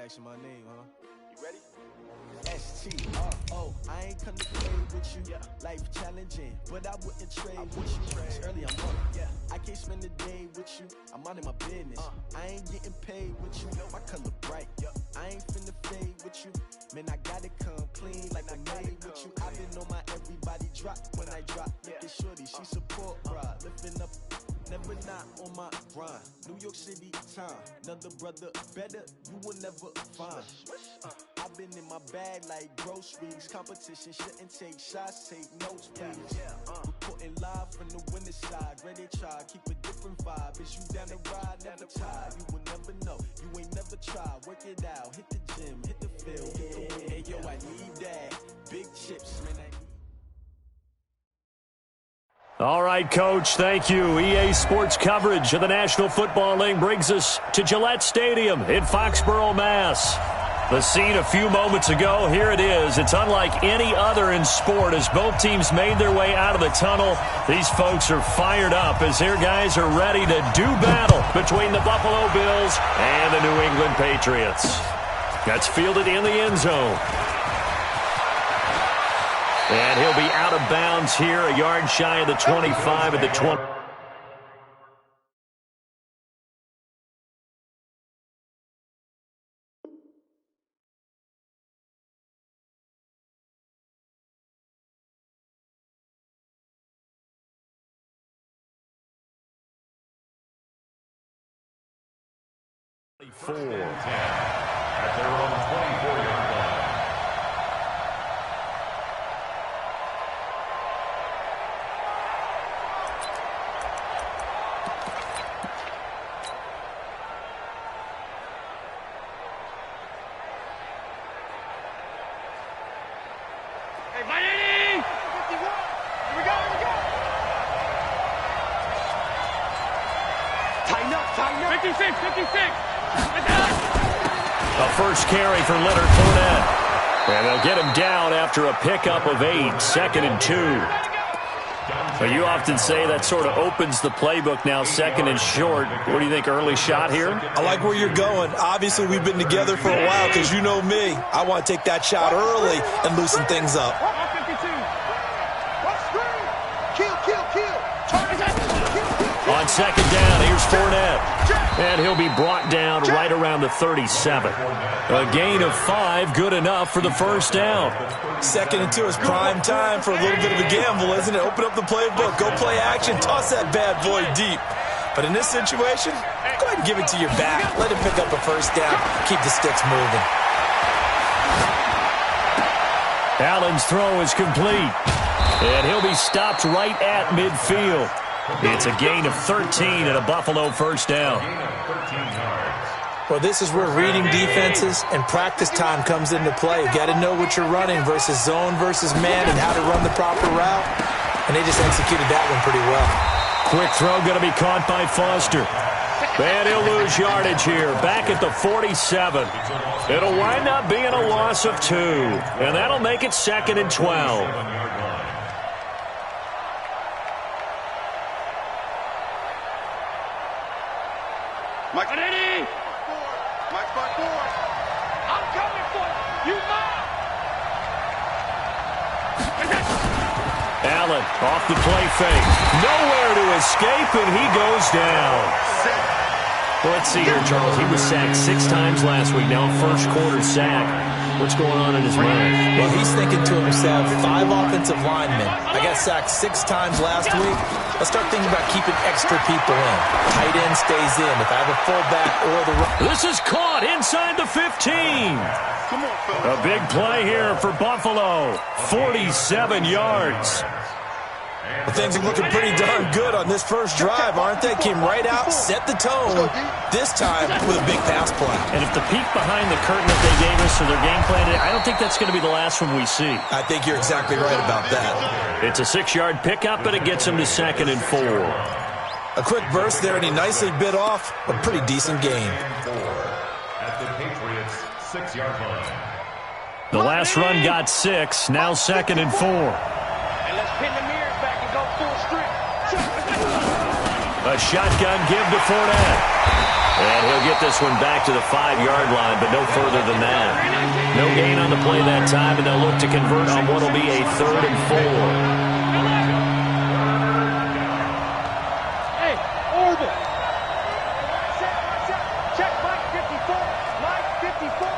asking my name, huh? You ready? S-T-R-O. I ain't come to play with you. Yeah. Life challenging, but I wouldn't trade with you. It's early, I'm on it. Yeah. I can't spend the day with you. I'm out of my business. I ain't getting paid with you. My color bright. I ain't finna fade with you. Man, I gotta come clean like I made with you. I've been on my everybody drop when I drop. Look at shorty, she support ride. Lifting up, never not on my grind. New York City time. Another brother better, you will never find. I've been in my bag like groceries. Competition shouldn't take shots, take notes, please. Reporting live from the winning side. Ready to try, keep a different vibe. Is you down the ride, never tired. You will never know, you ain't never tried. Work it out, hit the gym, hit the field, hit the win. Hey yo, I need that. Big chips, man. All right, Coach, thank you. EA Sports coverage of the National Football League brings us to Gillette Stadium in Foxborough, Mass. The scene a few moments ago, here it is. It's unlike any other in sport as both teams made their way out of the tunnel. These folks are fired up as their guys are ready to do battle between the Buffalo Bills and the New England Patriots. That's fielded in the end zone. And he'll be out of bounds here, a yard shy of the 25 at the 20. At their own 24-yard line. Hey, Miami! 51! Here we go, here we go! Tighten up! 56, 56! A first carry for Leonard Fournette. And they'll get him down after a pickup of 8, 2nd and 2. But you often say that sort of opens the playbook now, 2nd and short. What do you think, early shot here? I like where you're going. Obviously, we've been together for a while because you know me. I want to take that shot early and loosen things up. On 2nd down, here's Fournette. And he'll be brought down right around the 37. A gain of 5, good enough for the first down. 2nd and 2 is prime time for a little bit of a gamble, isn't it? Open up the playbook, go play action, toss that bad boy deep. But in this situation, go ahead and give it to your back. Let him pick up a first down. Keep the sticks moving. Allen's throw is complete. And he'll be stopped right at midfield. It's a gain of 13 and a Buffalo first down. Well, this is where reading defenses and practice time comes into play. You got to know what you're running versus zone versus man and how to run the proper route. And they just executed that one pretty well. Quick throw going to be caught by Foster. And he'll lose yardage here. Back at the 47. It'll wind up being a loss of 2. And that'll make it 2nd and 12. Mike Eddie! Mike by 4. I'm coming for you. You mine. Allen off the play fake. Nowhere to escape, and he goes down. Well, let's see here, Charles. He was sacked 6 times last week. Now a first quarter sack. What's going on in his mind? Well, he's thinking to himself, 5 offensive linemen. I got sacked 6 times last week. Let's start thinking about keeping extra people in. Tight end stays in. If I have a fullback or the run. This is caught inside the 15. Come on, fellas. A big play here for Buffalo. 47 yards. Well, things are looking pretty darn good on this first drive, aren't they? Came right out, set the tone, this time with a big pass play. And if the peek behind the curtain that they gave us or their game plan, I don't think that's going to be the last one we see. I think you're exactly right about that. It's a 6-yard pickup, and it gets him to 2nd and 4. A quick burst there, and he nicely bit off a pretty decent gain. At the Patriots' 6-yard line. The last run got 6, now 2nd and 4. And let's pin the mirrors back and go full strip. A shotgun give to Fournette. And he'll get this one back to the 5-yard line, but no further than that. No gain on the play that time, and they'll look to convert on what will be a 3rd and 4. Hey, Orville. Check Mike 54. Mike 54.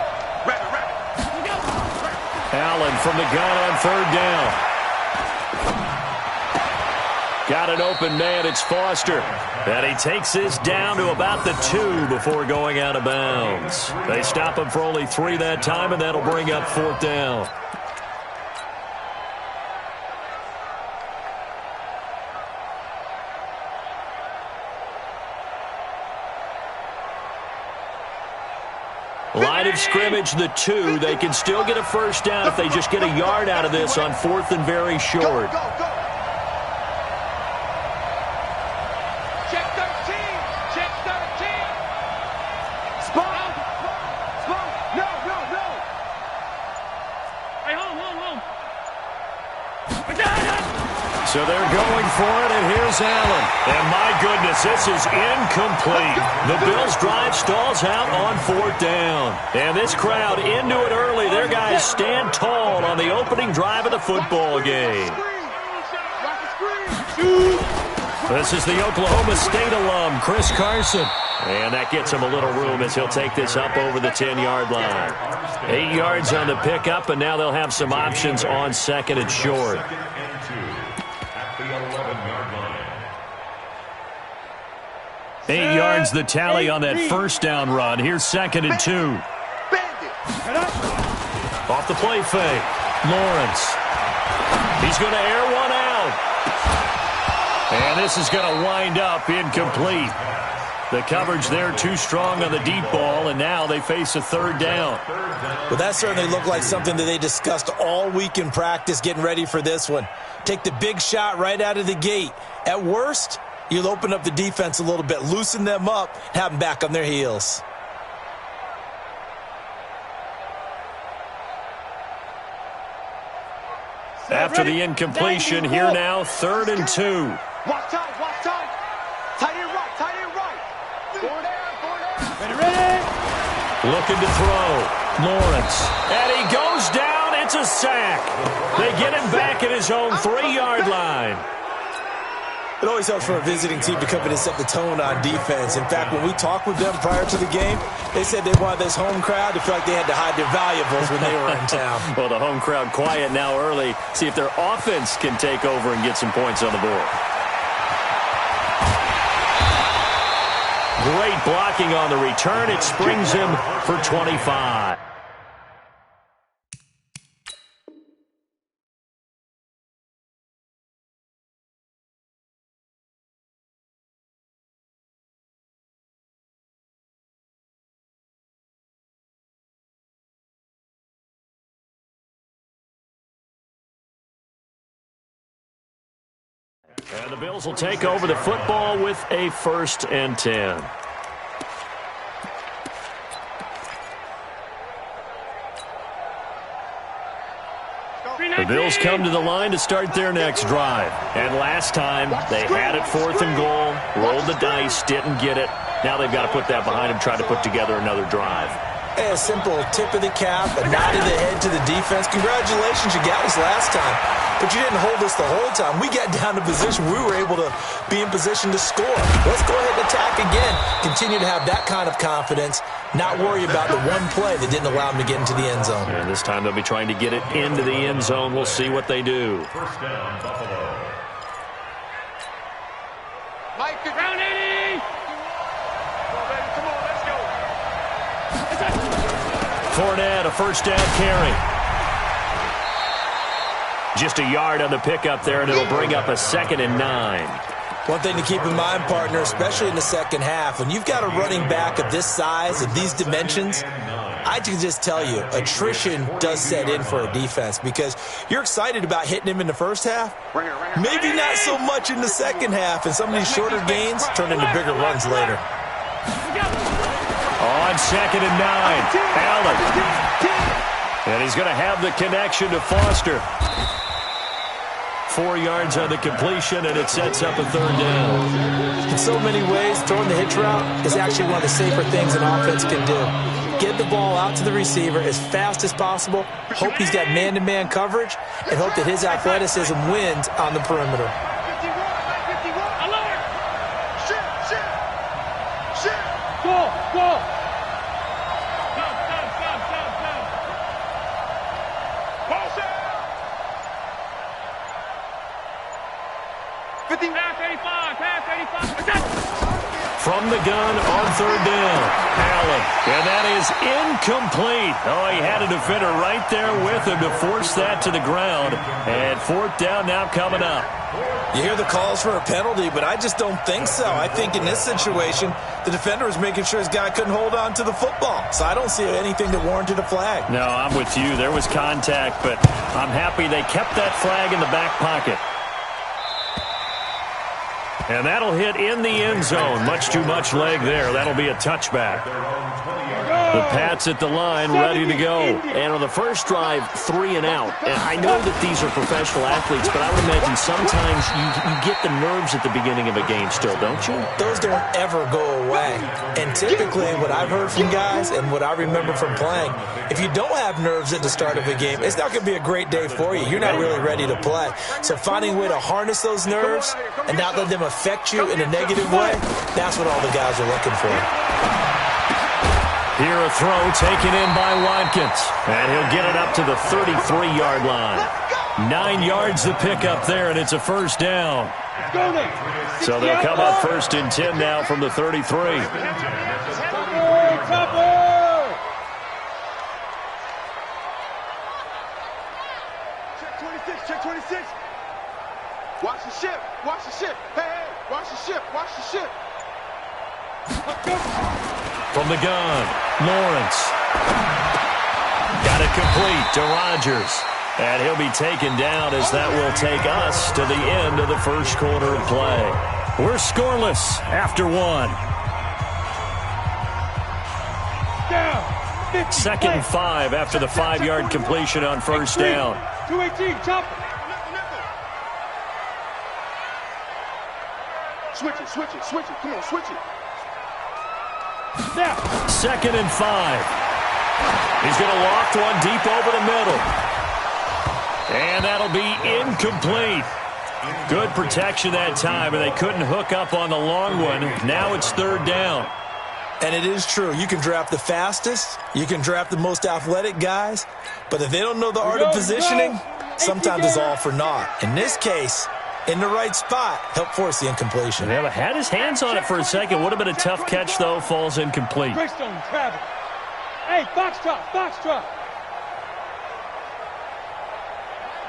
Allen from the gun on 3rd down. Got an open man. It's Foster. And he takes this down to about the 2 before going out of bounds. They stop him for only 3 that time, and that'll bring up 4th down. Line of scrimmage, the 2. They can still get a 1st down if they just get a yard out of this on 4th and very short. Go. Check 13. Check 13. Spot. No. Hey, home. So they're going for it, and here's Allen. And my goodness, this is incomplete. The Bills' drive stalls out on 4th down. And this crowd into it early. Their guys stand tall on the opening drive of the football game. This is the Oklahoma State alum, Chris Carson. And that gets him a little room as he'll take this up over the 10-yard line. 8 yards on the pickup, and now they'll have some options on 2nd and short. At the 11-yard line. 8 yards the tally on that 1st down run. Here's 2nd and 2. Off the play fake. Lawrence. He's going to air one out. And this is going to wind up incomplete. The coverage there too strong on the deep ball, and now they face a 3rd down. Well, that certainly looked like something that they discussed all week in practice getting ready for this one. Take the big shot right out of the gate. At worst, you'll open up the defense a little bit, loosen them up, have them back on their heels. After the incompletion, here now, 3rd and 2. Watch time. Tight end right. 4 down. Ready. Looking to throw. Lawrence. And he goes down. It's a sack. They get him back at his own 3-yard line. It always helps for a visiting team to come in and set the tone on defense. In fact, when we talked with them prior to the game, they said they wanted this home crowd to feel like they had to hide their valuables when they were in town. Well, the home crowd quiet now early. See if their offense can take over and get some points on the board. Great blocking on the return. It springs him for 25. And the Bills will take over the football with a 1st and 10. The Bills come to the line to start their next drive. And last time, they had it 4th and goal, rolled the dice, didn't get it. Now they've got to put that behind them, try to put together another drive. A simple tip of the cap, a nod of the head to the defense. Congratulations, you got us last time. But you didn't hold us the whole time. We got down to position. We were able to be in position to score. Let's go ahead and attack again. Continue to have that kind of confidence. Not worry about the one play that didn't allow them to get into the end zone. And this time they'll be trying to get it into the end zone. We'll see what they do. 1st down, Buffalo. Mike, round 80. Come on, let's go. Fournette, a 1st down carry. Just a yard on the pickup there, and it'll bring up a 2nd and 9. One thing to keep in mind, partner, especially in the second half, when you've got a running back of this size, of these dimensions, I can just tell you, attrition does set in for a defense because you're excited about hitting him in the first half. Maybe not so much in the second half, and some of these shorter gains turn into bigger runs later. On 2nd and 9, Allen. And he's going to have the connection to Foster. 4 yards on the completion, and it sets up a 3rd down. In so many ways, throwing the hitch route is actually one of the safer things an offense can do. Get the ball out to the receiver as fast as possible, hope he's got man-to-man coverage, and hope that his athleticism wins on the perimeter. From the gun on 3rd down, Allen. And that is incomplete. Oh, he had a defender right there with him to force that to the ground. And 4th down now coming up. You hear the calls for a penalty, but I just don't think so. I think in this situation, the defender was making sure his guy couldn't hold on to the football. So I don't see anything that warranted a flag. No, I'm with you. There was contact, but I'm happy they kept that flag in the back pocket. And that'll hit in the end zone. Much too much leg there. That'll be a touchback. The Pats at the line, ready to go. And on the first drive, 3 and out. And I know that these are professional athletes, but I would imagine sometimes you get the nerves at the beginning of a game still, don't you? Those don't ever go away. And typically, what I've heard from guys and what I remember from playing, if you don't have nerves at the start of a game, it's not going to be a great day for you. You're not really ready to play. So finding a way to harness those nerves and not let them affect you in a negative way, that's what all the guys are looking for. Here a throw taken in by Watkins. And he'll get it up to the 33-yard line. 9 yards to pick up there, and it's a 1st down. So they'll come up 1st and 10 now from the 33. Check 26. Watch the ship. Watch the ship. Hey, watch the ship. Watch the ship. From the gun, Lawrence. Got it complete to Rodgers. And he'll be taken down as that will take us to the end of the first quarter of play. We're scoreless after 1. 2nd and 5 after the 5-yard completion on 1st down. 218, chop. Switch it. Come on, switch it. Now. 2nd and 5. He's going to loft one deep over the middle. And that'll be incomplete. Good protection that time, and they couldn't hook up on the long one. Now it's 3rd down. And it is true. You can draft the fastest. You can draft the most athletic guys. But if they don't know the art of positioning, sometimes it's all for naught. In this case, in the right spot, help force the incompletion. Yeah, but had his hands on it for a second. Would have been a tough catch, though. Falls incomplete. Greystone, Travis. Hey, foxtrot.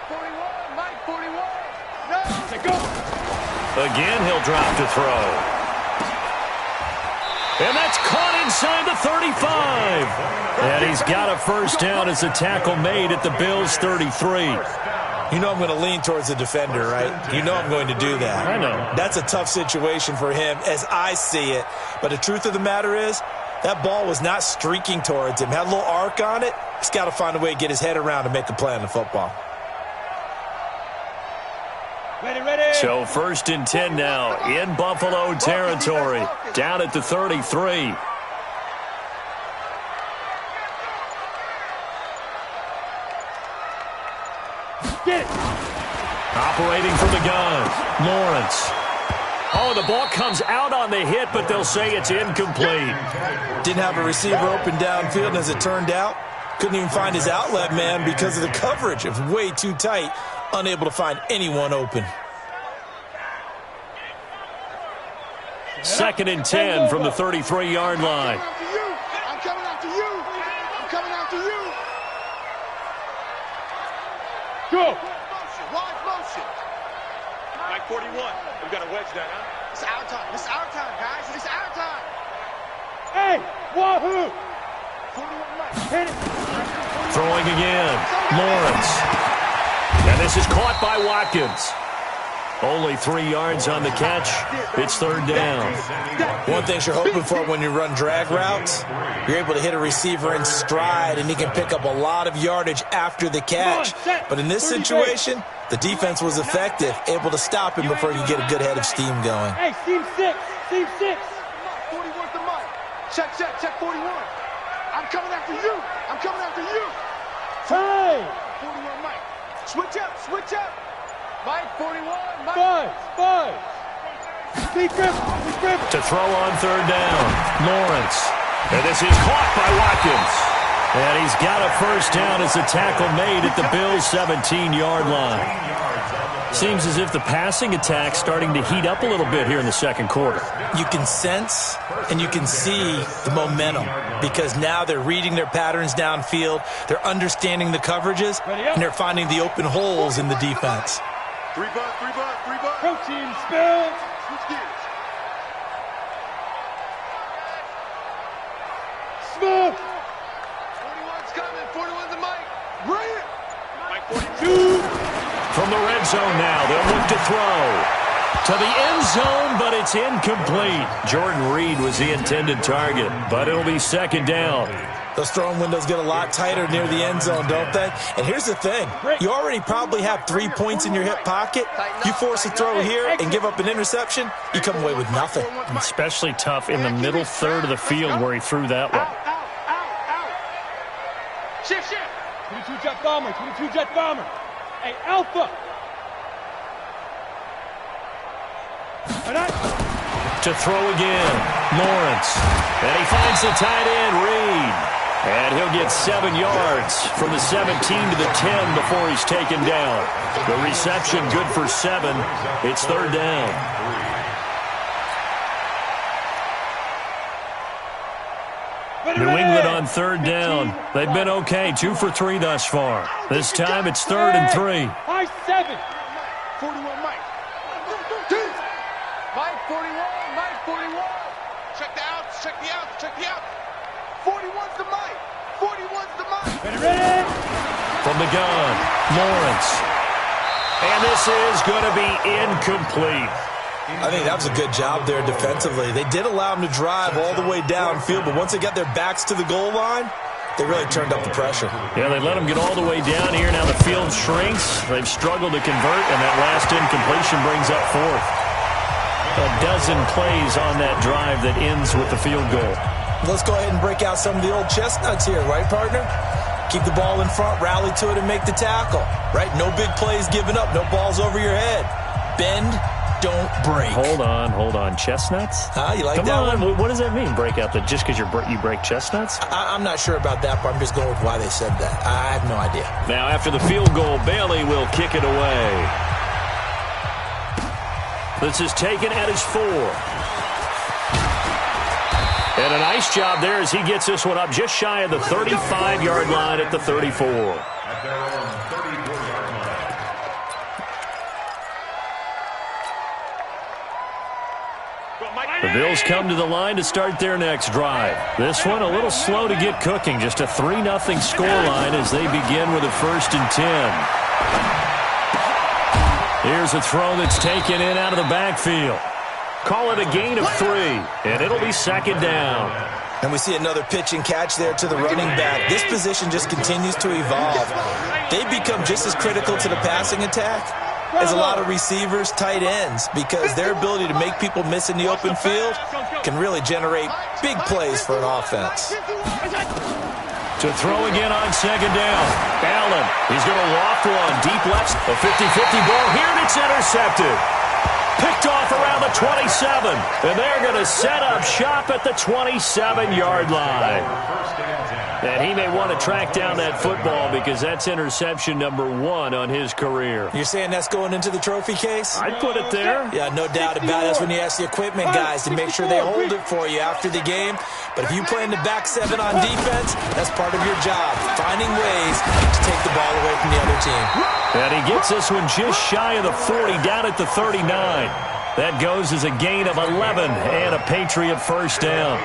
41, Mike, 41. No. Go. Again, he'll drop to throw. And that's caught inside the 35. And he's got a 1st down as the tackle made at the Bills' 33. You know I'm going to lean towards the defender, right? You know I'm going to do that. I know. That's a tough situation for him as I see it. But the truth of the matter is, that ball was not streaking towards him. Had a little arc on it. He's got to find a way to get his head around and make a play on the football. Ready. So 1st and 10 now in Buffalo territory. Down at the 33. Get it. Operating from the gun, Lawrence. Oh, the ball comes out on the hit, but they'll say it's incomplete. Didn't have a receiver open downfield, and as it turned out, couldn't even find his outlet man because of the coverage. It was way too tight, unable to find anyone open. 2nd and 10 from the 33-yard line. I'm coming after you. Go. Wide motion. Mike 41. We got to wedge that, huh? It's our time, guys. It's our time. Hey, wahoo. 41, Mike. Hit it. Throwing again, Lawrence. And this is caught by Watkins. Only 3 yards on the catch. It's third down. One thing you're hoping for when you run drag routes, you're able to hit a receiver in stride, and he can pick up a lot of yardage after the catch. But in this situation, the defense was effective, able to stop him before he could get a good head of steam going. Hey, team 6, team 6. 41's the mic. Check, 41. I'm coming after you. I'm coming after you. Hey. 41 Mike. Switch up. Mike, 41, Mike. Five. Speed grip. To throw on third down, Lawrence. And this is caught by Watkins. And he's got a first down as the tackle made at the Bills' 17-yard line. Seems as if the passing attack's starting to heat up a little bit here in the second quarter. You can sense and you can see the momentum because now they're reading their patterns downfield, they're understanding the coverages, and they're finding the open holes in the defense. 3 bucks. Go team, spill. Switch gears. Smith. 41's coming. 41's the mic. Bring it. Mike 42. From the red zone now, they'll look to throw. To the end zone, but it's incomplete. Jordan Reed was the intended target, but it'll be second down. Those throwing windows get a lot tighter near the end zone, don't they? And here's the thing. You already probably have 3 points in your hip pocket. You force a throw here and give up an interception, you come away with nothing. Especially tough in the middle third of the field where he threw that one. Out. Shift. 22 jet bomber. Hey, Alpha. To throw again, Lawrence. And he finds the tight end, Reed. And he'll get 7 yards from the 17 to the 10 before he's taken down. The reception good for 7. It's third down. New England on third down. They've been okay, 2 for 3 thus far. This time it's 3rd and 3. High 7. 41 Mike. Mike 41. Check the outs. 41's the mic. Ready. From the gun, Lawrence. And this is going to be incomplete. I think that was a good job there defensively. They did allow them to drive all the way downfield, but once they got their backs to the goal line, they really turned up the pressure. Yeah, they let them get all the way down here. Now the field shrinks. They've struggled to convert, and that last incompletion brings up 4th. A dozen plays on that drive that ends with the field goal. Let's go ahead and break out some of the old chestnuts here, right, partner? Keep the ball in front, rally to it, and make the tackle, right? No big plays given up, no balls over your head. Bend, don't break. Hold on. Chestnuts? You like that one? What does that mean, break out? Just because you break chestnuts? I'm not sure about that, but I'm just going with why they said that. I have no idea. Now, after the field goal, Bailey will kick it away. This is taken at his 4. And a nice job there as he gets this one up just shy of the 35-yard line at the 34. At their own 34-yard line. The Bills come to the line to start their next drive. This one a little slow to get cooking. Just a 3-0 scoreline as they begin with a 1st and 10. Here's a throw that's taken in out of the backfield. Call it a gain of 3, and it'll be second down. And we see another pitch and catch there to the running back. This position just continues to evolve. They become just as critical to the passing attack as a lot of receivers, tight ends, because their ability to make people miss in the open field can really generate big plays for an offense. To throw again on second down. Allen, he's going to loft one. Deep left, a 50-50 ball here, and it's intercepted. Picked off around the 27, and they're going to set up shop at the 27-yard line. And he may want to track down that football because that's interception number 1 on his career. You're saying that's going into the trophy case? I'd put it there. Yeah, no doubt about it. That's when you ask the equipment guys to make sure they hold it for you after the game. But if you play in the back 7 on defense, that's part of your job, finding ways to take the ball away from the other team. And he gets this one just shy of the 40, down at the 39. That goes as a gain of 11 and a Patriot first down.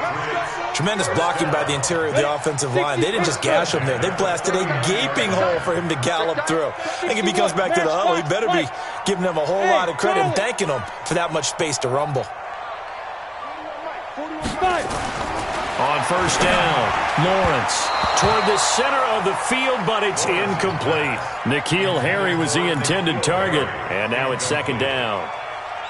Tremendous blocking by the interior of the offensive line. They didn't just gash him there. They blasted a gaping hole for him to gallop through. I think if he comes back to the huddle, he better be giving them a whole lot of credit and thanking them for that much space to rumble. On first down, Lawrence toward the center of the field, but it's incomplete. N'Keal Harry was the intended target, and now it's second down.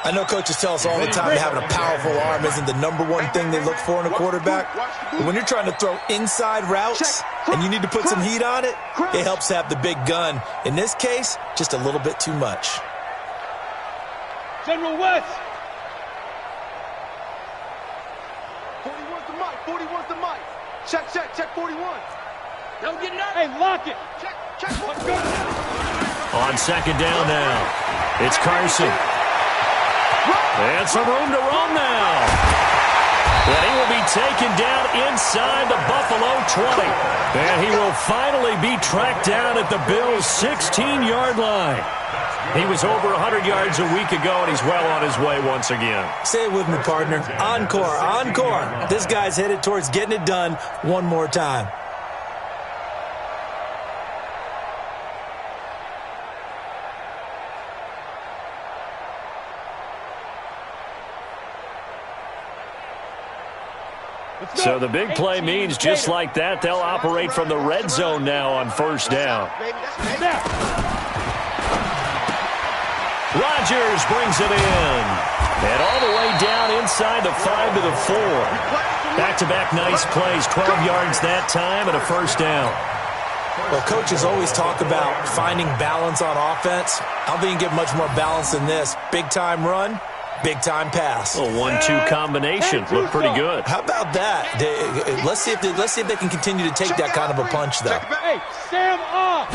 I know coaches tell us all the time that having a powerful arm isn't the #1 thing they look for in a quarterback. But when you're trying to throw inside routes and you need to put some heat on it, it helps to have the big gun. In this case, just a little bit too much. General West. 41's the mic. 41's the mic. Check 41. Don't get nothing. Hey, lock it. Check. Let's go. On second down now, it's Carson. And some room to roam now. And he will be taken down inside the Buffalo 20. And he will finally be tracked down at the Bills' 16-yard line. He was over 100 yards a week ago, and he's well on his way once again. Say it with me, partner. Encore, encore. This guy's headed towards getting it done one more time. So the big play means just like that, they'll operate from the red zone now on first down. Rodgers brings it in. And all the way down inside the 5 to the 4. Back-to-back nice plays, 12 yards that time and a first down. Well, coaches always talk about finding balance on offense. I don't think you can get much more balance than this. Big-time run. Big-time pass. A 1-2 combination. Looked pretty good. How about that? Let's see if they can continue to take that kind of a punch, though. Hey, Sam off.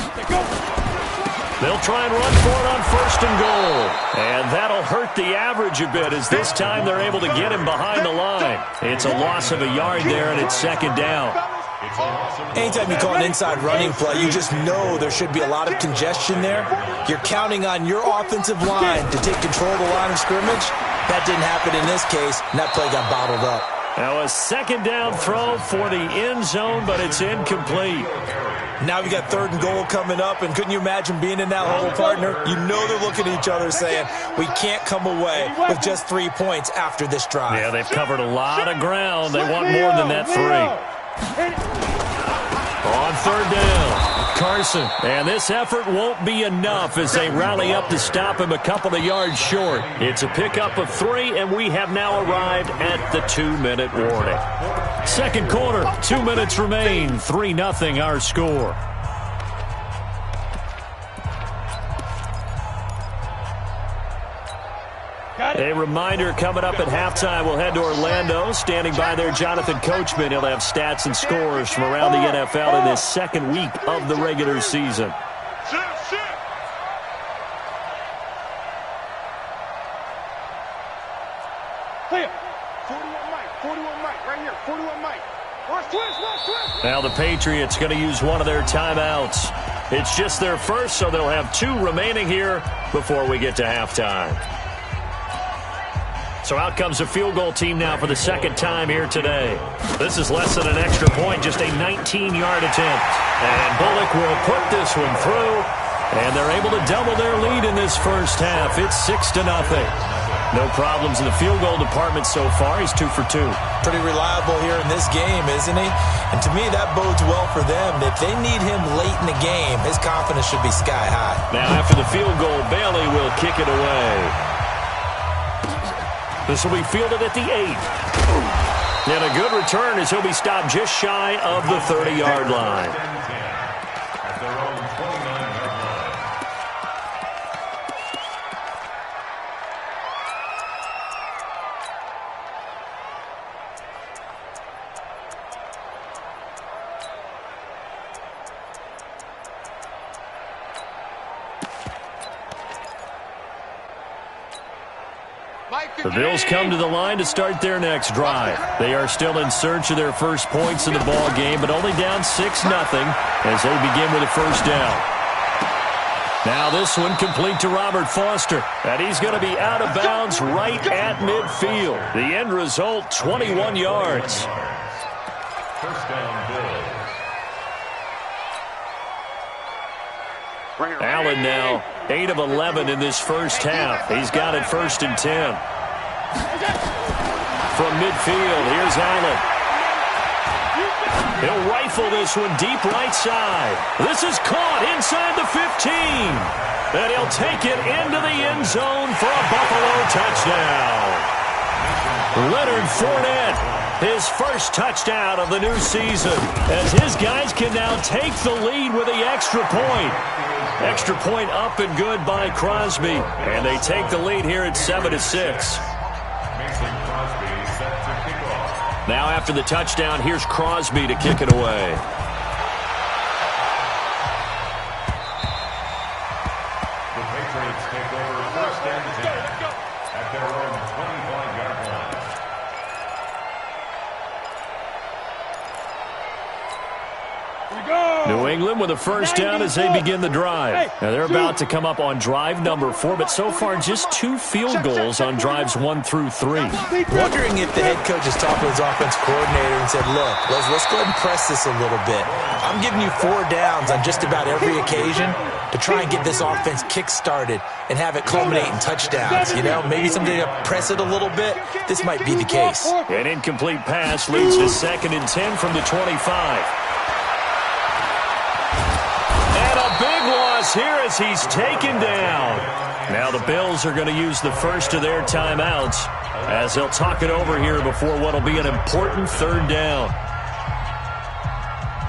They'll try and run for it on first and goal. And that'll hurt the average a bit as this time they're able to get him behind the line. It's a loss of a yard there, and it's second down. Anytime you call an inside running play, you just know there should be a lot of congestion there. You're counting on your offensive line to take control of the line of scrimmage. That didn't happen in this case, and that play got bottled up. Now a second down throw for the end zone, but it's incomplete. Now we got third and goal coming up, and couldn't you imagine being in that hole, partner? You know they're looking at each other saying, we can't come away with just 3 points after this drive. Yeah, they've covered a lot of ground. They want more than that 3. On third down, Carson. And this effort won't be enough as they rally up to stop him a couple of yards short. It's a pickup of 3, and we have now arrived at the 2-minute warning. Second quarter, 2 minutes remain. 3-0 our score. A reminder coming up at halftime, we'll head to Orlando. Standing by there, Jonathan Coachman. He'll have stats and scores from around the NFL in this second week of the regular season. Clear. 41 Mike, right here. 41 Mike. Now the Patriots going to use one of their timeouts. It's just their first, so they'll have 2 remaining here before we get to halftime. So out comes a field goal team now for the second time here today. This is less than an extra point, just a 19-yard attempt. And Bullock will put this one through, and they're able to double their lead in this first half. It's 6-0. No problems in the field goal department so far. He's 2 for 2. Pretty reliable here in this game, isn't he? And to me, that bodes well for them. If they need him late in the game, his confidence should be sky high. Now after the field goal, Bailey will kick it away. This will be fielded at the 8. And a good return as he'll be stopped just shy of the 30-yard line. The Bills come to the line to start their next drive. They are still in search of their first points in the ball game, but only down 6-0 as they begin with a first down. Now this one complete to Robert Foster, and he's going to be out of bounds right at midfield. The end result, 21 yards. First down, Bills. Allen now 8 of 11 in this first half. He's got it 1st and 10. From midfield, here's Allen. He'll rifle this one deep right side. This is caught inside the 15. And he'll take it into the end zone for a Buffalo touchdown. Leonard Fournette, his first touchdown of the new season, as his guys can now take the lead with the extra point. Extra point up and good by Crosby, and they take the lead here at 7-6. Now after the touchdown, here's Crosby to kick it away. The Patriots take over 1st and 10 at their own 25-yard line. New England with a first down as they begin the drive. Now they're about to come up on drive number 4, but so far just 2 field goals on drives 1 through 3. Wondering if the head coach has talked to his offense coordinator and said, look, let's go ahead and press this a little bit. I'm giving you 4 downs on just about every occasion to try and get this offense kick-started and have it culminate in touchdowns. You know, maybe something to press it a little bit. This might be the case. An incomplete pass leads to 2nd and 10 from the 25. Big loss here as he's taken down. Now the Bills are going to use the first of their timeouts as they'll talk it over here before what will be an important 3rd down.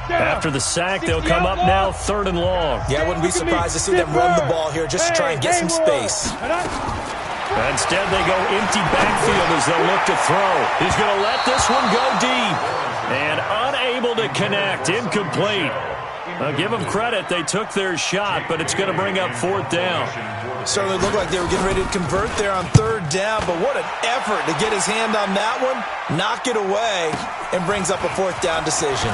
After the sack, they'll come up now 3rd and long. Yeah, I wouldn't be surprised to see them run the ball here just to try and get some space. Instead, they go empty backfield as they'll look to throw. He's going to let this one go deep. And unable to connect, incomplete. Give them credit. They took their shot, but it's going to bring up 4th down. Certainly looked like they were getting ready to convert there on 3rd down, but what an effort to get his hand on that one, knock it away, and brings up a 4th down decision.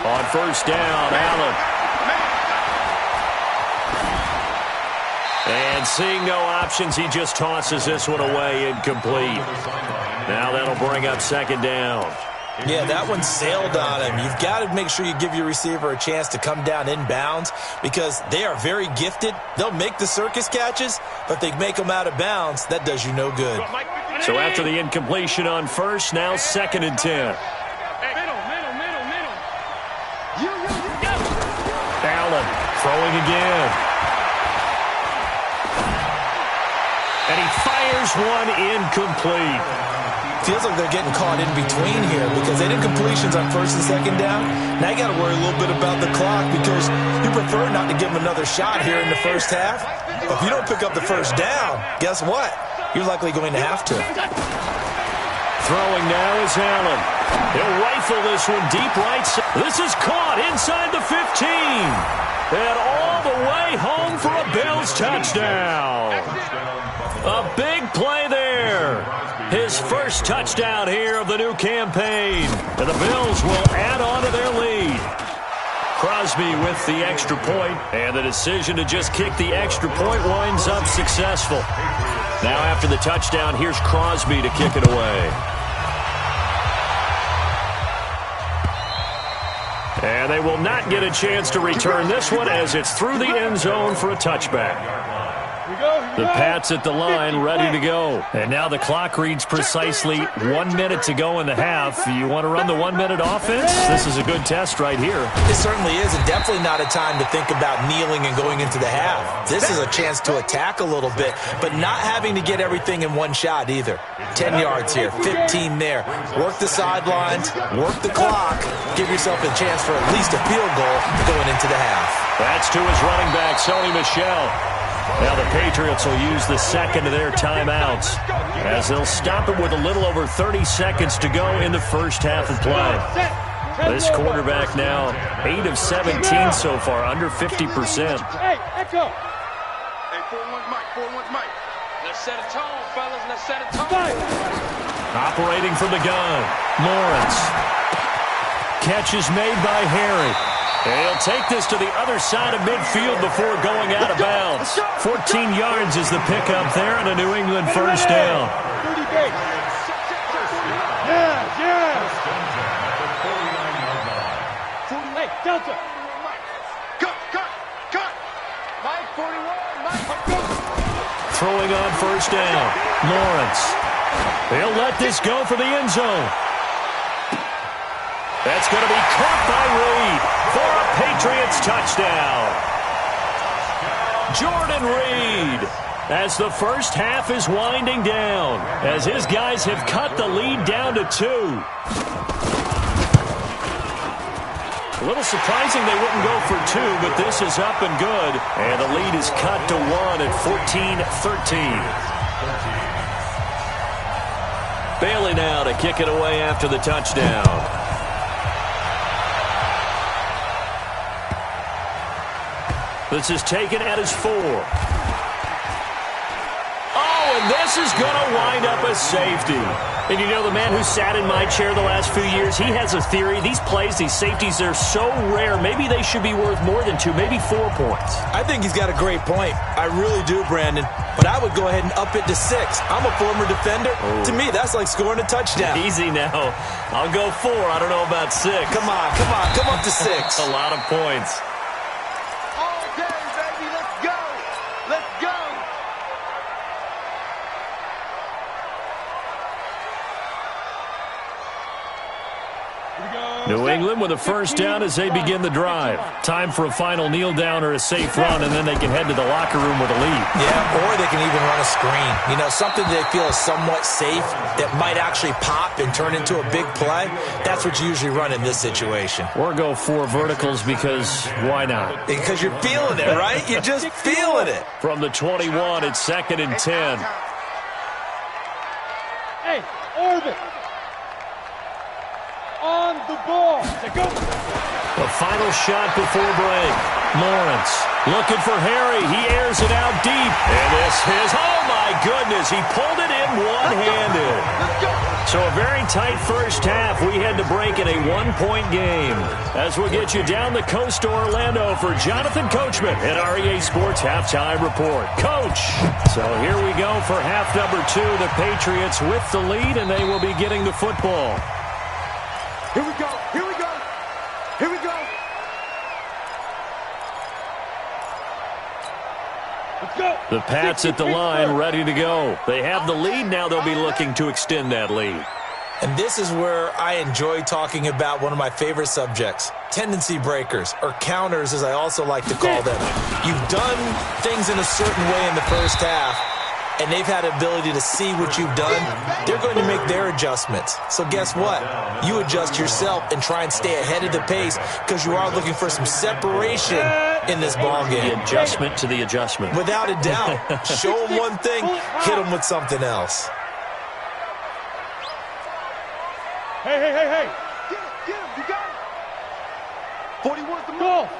On 1st down, Allen. And seeing no options, he just tosses this one away, incomplete. Now that'll bring up 2nd down. Yeah, that one sailed on him. You've got to make sure you give your receiver a chance to come down inbounds because they are very gifted. They'll make the circus catches, but they make them out of bounds. That does you no good. So after the incompletion on 1st, now 2nd and 10. Allen throwing again. And he fires one incomplete. Feels like they're getting caught in between here because they did completions on 1st and 2nd down. Now you got to worry a little bit about the clock because you prefer not to give them another shot here in the 1st half. But if you don't pick up the 1st down, guess what? You're likely going to have to. Throwing now is Allen. He'll rifle this one deep right side. This is caught inside the 15. And all the way home for a Bills touchdown. A big play there. His first touchdown here of the new campaign. And the Bills will add on to their lead. Crosby with the extra point, and the decision to just kick the extra point winds up successful. Now after the touchdown, here's Crosby to kick it away. And they will not get a chance to return this one as it's through the end zone for a touchback. The Pats at the line, ready to go. And now the clock reads precisely 1 minute to go in the half. You want to run the 1 minute offense? This is a good test right here. It certainly is, and definitely not a time to think about kneeling and going into the half. This is a chance to attack a little bit, but not having to get everything in one shot either. 10 yards here, 15 there. Work the sidelines, work the clock, give yourself a chance for at least a field goal going into the half. That's to his running back, Sony Michel. Now the Patriots will use the second of their timeouts as they'll stop it with a little over 30 seconds to go in the first half of play. This quarterback now 8 of 17 so far, under 50%. Hey, Echo. Hey, 4-1 Mike, 4-1 Mike. Let's set a tone, fellas. Let's set a tone. Operating from the gun, Lawrence. Catch is made by Harry. He'll take this to the other side of midfield before going out of bounds. 14 yards is the pickup there and a New England first down. 30 base. Yeah, yeah. Hey, Delta. Cut. Mike, 41, Mike. Throwing on first down, Lawrence. He'll let this go for the end zone. That's going to be caught by Reed for a Patriots touchdown. Jordan Reed, as the first half is winding down, as his guys have cut the lead down to 2. A little surprising they wouldn't go for 2, but this is up and good. And the lead is cut to 1 at 14-13. Bailey now to kick it away after the touchdown. This is taken at his 4. Oh, and this is going to wind up a safety. And you know, the man who sat in my chair the last few years, he has a theory. These plays, these safeties, they're so rare. Maybe they should be worth more than 2, maybe 4 points. I think he's got a great point. I really do, Brandon. But I would go ahead and up it to 6. I'm a former defender. Oh. To me, that's like scoring a touchdown. Easy now. I'll go 4. I don't know about 6. Come on. Come up to 6. A lot of points. New England with a first down as they begin the drive. Time for a final kneel down or a safe run, and then they can head to the locker room with a lead. Yeah, or they can even run a screen. You know, something they feel is somewhat safe that might actually pop and turn into a big play. That's what you usually run in this situation. Or go 4 verticals because why not? Because you're feeling it, right? You're just feeling it. From the 21, it's 2nd and 10. Hey, orbit. On the ball. Go. The final shot before break. Lawrence looking for Harry. He airs it out deep. And this is, oh my goodness, he pulled it in one-handed. So a very tight first half. We had to break in a 1-point game. As we'll get you down the coast to Orlando for Jonathan Coachman at REA Sports Halftime Report. Coach. So here we go for half number 2. The Patriots with the lead, and they will be getting the football. Here we go. Here we go. Here we go. Let's go. The Pats at the line, ready to go. They have the lead. Now they'll be looking to extend that lead. And this is where I enjoy talking about one of my favorite subjects, tendency breakers, or counters as I also like to call them. You've done things in a certain way in the first half, and they've had the ability to see what you've done. They're going to make their adjustments. So guess what? You adjust yourself and try and stay ahead of the pace because you are looking for some separation in this ball game. The adjustment to the adjustment. Without a doubt. Show them one thing, hit them with something else. Hey. Get him, you got it. 41's the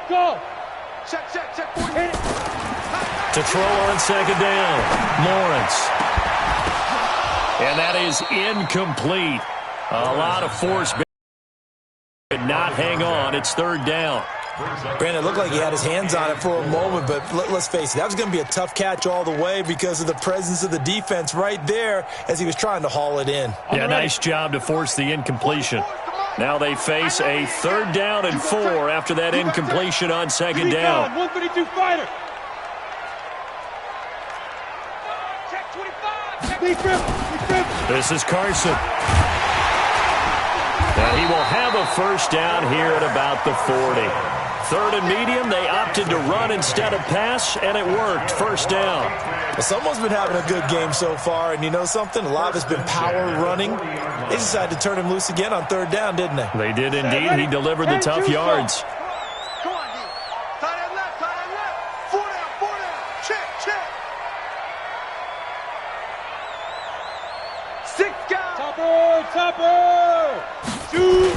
Go. Check, 40. Hit it. To throw on 2nd down, Lawrence. And that is incomplete. A lot of force, but not hang on. It's 3rd down. Brandon, it looked like he had his hands on it for a moment, but let's face it, that was going to be a tough catch all the way because of the presence of the defense right there as he was trying to haul it in. Yeah, nice job to force the incompletion. Now they face a 3rd down and 4 after that incompletion on 2nd down. 132 fighter. This is Carson. And he will have a first down here at about the 40. 3rd and medium, they opted to run instead of pass, and it worked. First down. Well, someone's been having a good game so far, and you know something? A lot of it's been power running. They decided to turn him loose again on 3rd down, didn't they? They did indeed. He delivered the tough yards. Come on, D. Tie that left. 4 down. Check. 6 guys. Topper. Shoot.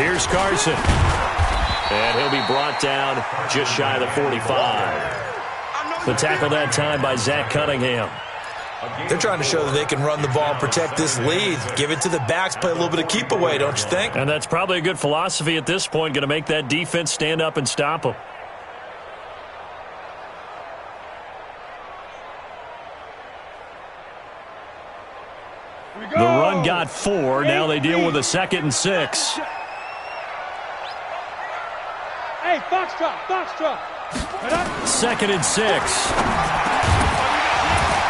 Here's Carson. And he'll be brought down just shy of the 45. The tackle that time by Zach Cunningham. They're trying to show that they can run the ball and protect this lead. Give it to the backs, play a little bit of keep away, don't you think? And that's probably a good philosophy at this point, going to make that defense stand up and stop them. The run got 4. Now they deal with a 2nd and 6. Hey, Foxtrot. 2nd and 6.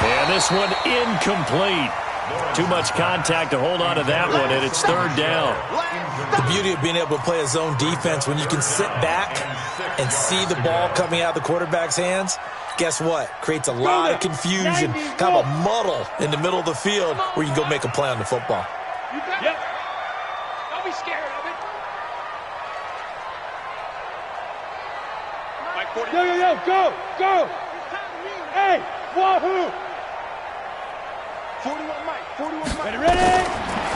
And this one incomplete. Too much contact to hold on to that one, and it's 3rd down. The beauty of being able to play a zone defense, when you can sit back and see the ball coming out of the quarterback's hands, guess what? Creates a lot of confusion, kind of a muddle in the middle of the field where you can go make a play on the football. Yep. Don't be scared of it. Yo, go. Hey, wahoo. 41 Mike. Ready?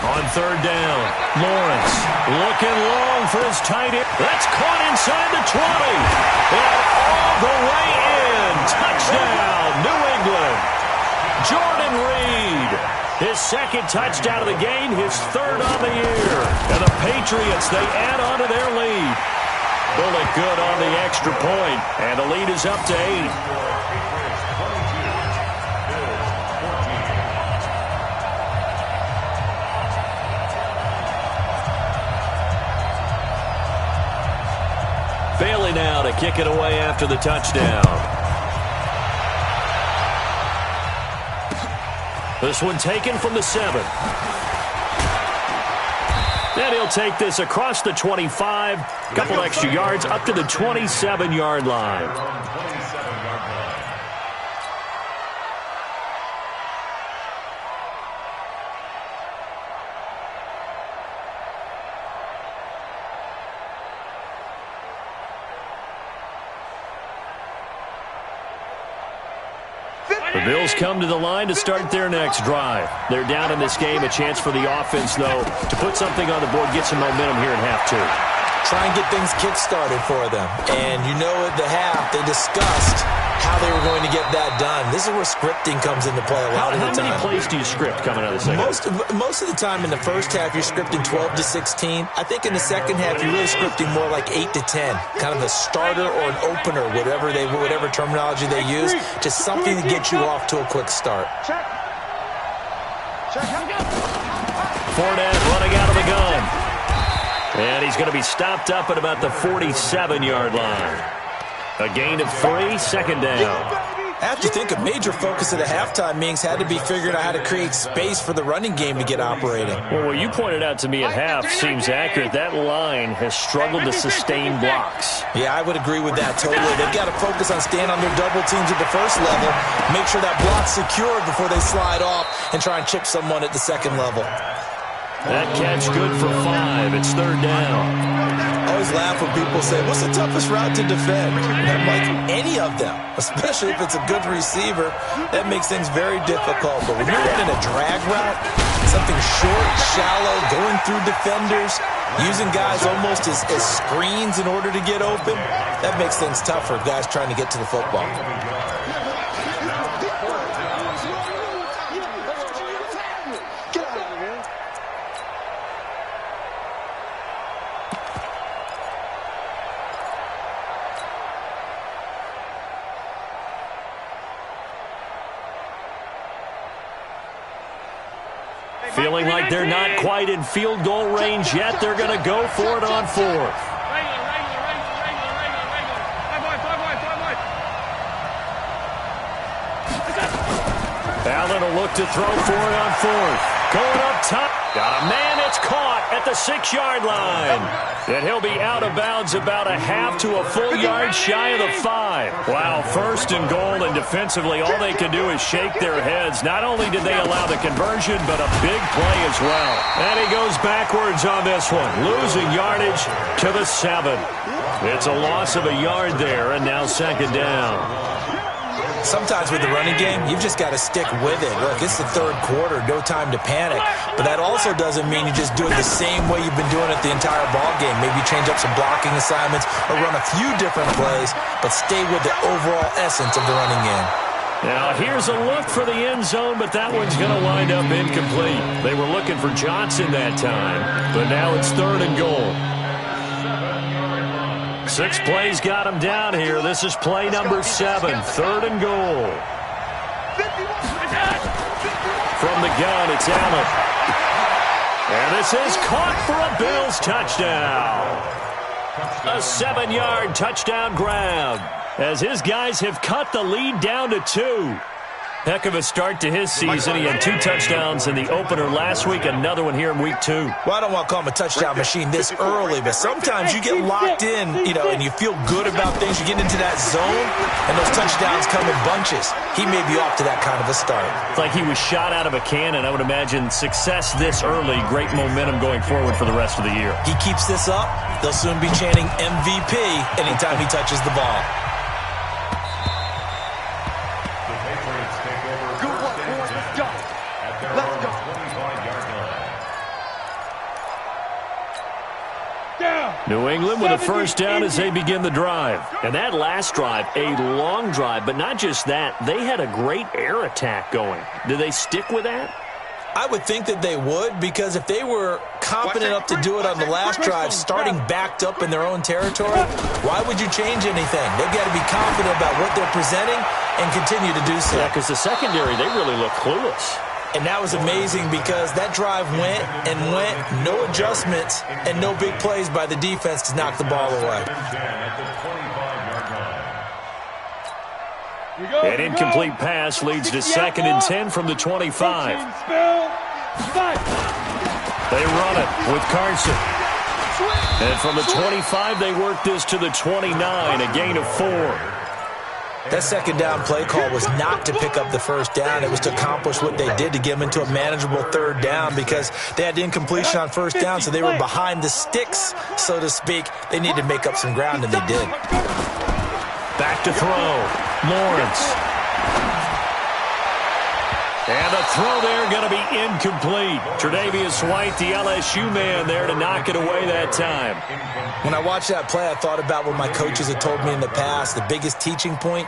On 3rd down, Lawrence looking long for his tight end. That's caught inside the 20. And all the way in. Touchdown, New England. Jordan Reed, his 2nd touchdown of the game, his 3rd on the year. And the Patriots, they add on to their lead. Bullet good on the extra point, and the lead is up to 8. Bailey now to kick it away after the touchdown. This one taken from the 7. And he'll take this across the 25, couple extra yards up to the 27-yard line. The Bills come to the line to start their next drive. They're down in this game. A chance for the offense, though, to put something on the board, get some momentum here in half 2. Try and get things kick-started for them. And you know at the half, they discussed how they were going to get that done. This is where scripting comes into play a lot of the time. How many plays do you script coming out of the second? Most of the time in the first half, you're scripting 12 to 16. I think in the second half, you're really scripting more like 8 to 10. Kind of a starter or an opener, whatever terminology they use. Just something to get you off to a quick start. Fournette running out of the gun. And he's going to be stopped up at about the 47-yard line. A gain of 3, 2nd down. I have to think a major focus of the halftime meetings had to be figuring out how to create space for the running game to get operating. Well, what you pointed out to me at half seems accurate. That line has struggled to sustain blocks. Yeah, I would agree with that totally. They've got to focus on staying on their double teams at the first level, make sure that block's secured before they slide off and try and chip someone at the second level. That catch good for 5. It's 3rd down. I always laugh when people say, what's the toughest route to defend? And I'm like, any of them, especially if it's a good receiver. That makes things very difficult. But when you're running a drag route, something short, shallow, going through defenders, using guys almost as screens in order to get open, that makes things tough for guys trying to get to the football. Feeling like they're not quite in field goal range yet. They're going to go for it on 4th. Allen will look to throw for it on 4th. Going up top. Got a man. It's caught at the 6-yard line. And he'll be out of bounds about a half to a full yard shy of the 5. Wow, 1st and goal, and defensively all they can do is shake their heads. Not only did they allow the conversion, but a big play as well. And he goes backwards on this one, losing yardage to the 7. It's a loss of a yard there, and now 2nd down. Sometimes with the running game, you've just got to stick with it. Look, it's the third quarter, no time to panic. But that also doesn't mean you just do it the same way you've been doing it the entire ball game. Maybe change up some blocking assignments or run a few different plays, but stay with the overall essence of the running game. Now, here's a look for the end zone, but that one's going to wind up incomplete. They were looking for Johnson that time, but now it's 3rd and goal. 6 plays got him down here. This is play number 7, 3rd and goal. From the gun, it's Allen. And this is caught for a Bills touchdown. A 7-yard touchdown grab, as his guys have cut the lead down to 2. Heck of a start to his season. He had 2 touchdowns in the opener last week, another one here in week 2. Well, I don't want to call him a touchdown machine this early, but sometimes you get locked in, and you feel good about things. You get into that zone, and those touchdowns come in bunches. He may be off to that kind of a start. It's like he was shot out of a cannon. I would imagine success this early, great momentum going forward for the rest of the year. He keeps this up, they'll soon be chanting MVP anytime he touches the ball. New England with a first down as they begin the drive. And that last drive, a long drive, but not just that, they had a great air attack going. Do they stick with that? I would think that they would, because if they were confident enough to do it on the last drive, starting backed up in their own territory, why would you change anything? They've got to be confident about what they're presenting and continue to do so. Yeah, because the secondary, they really look clueless. And that was amazing because that drive went and went, no adjustments and no big plays by the defense to knock the ball away. An incomplete pass leads to 2nd and 10 from the 25. They run it with Carson. And from the 25, they work this to the 29, a gain of 4. That second down play call was not to pick up the first down. It was to accomplish what they did, to get them into a manageable 3rd down, because they had incompletion on first down, so they were behind the sticks, so to speak. They needed to make up some ground, and they did. Back to throw. Lawrence. And the throw there going to be incomplete. Tre'Davious White, the LSU man, there to knock it away that time. When I watched that play, I thought about what my coaches had told me in the past. The biggest teaching point,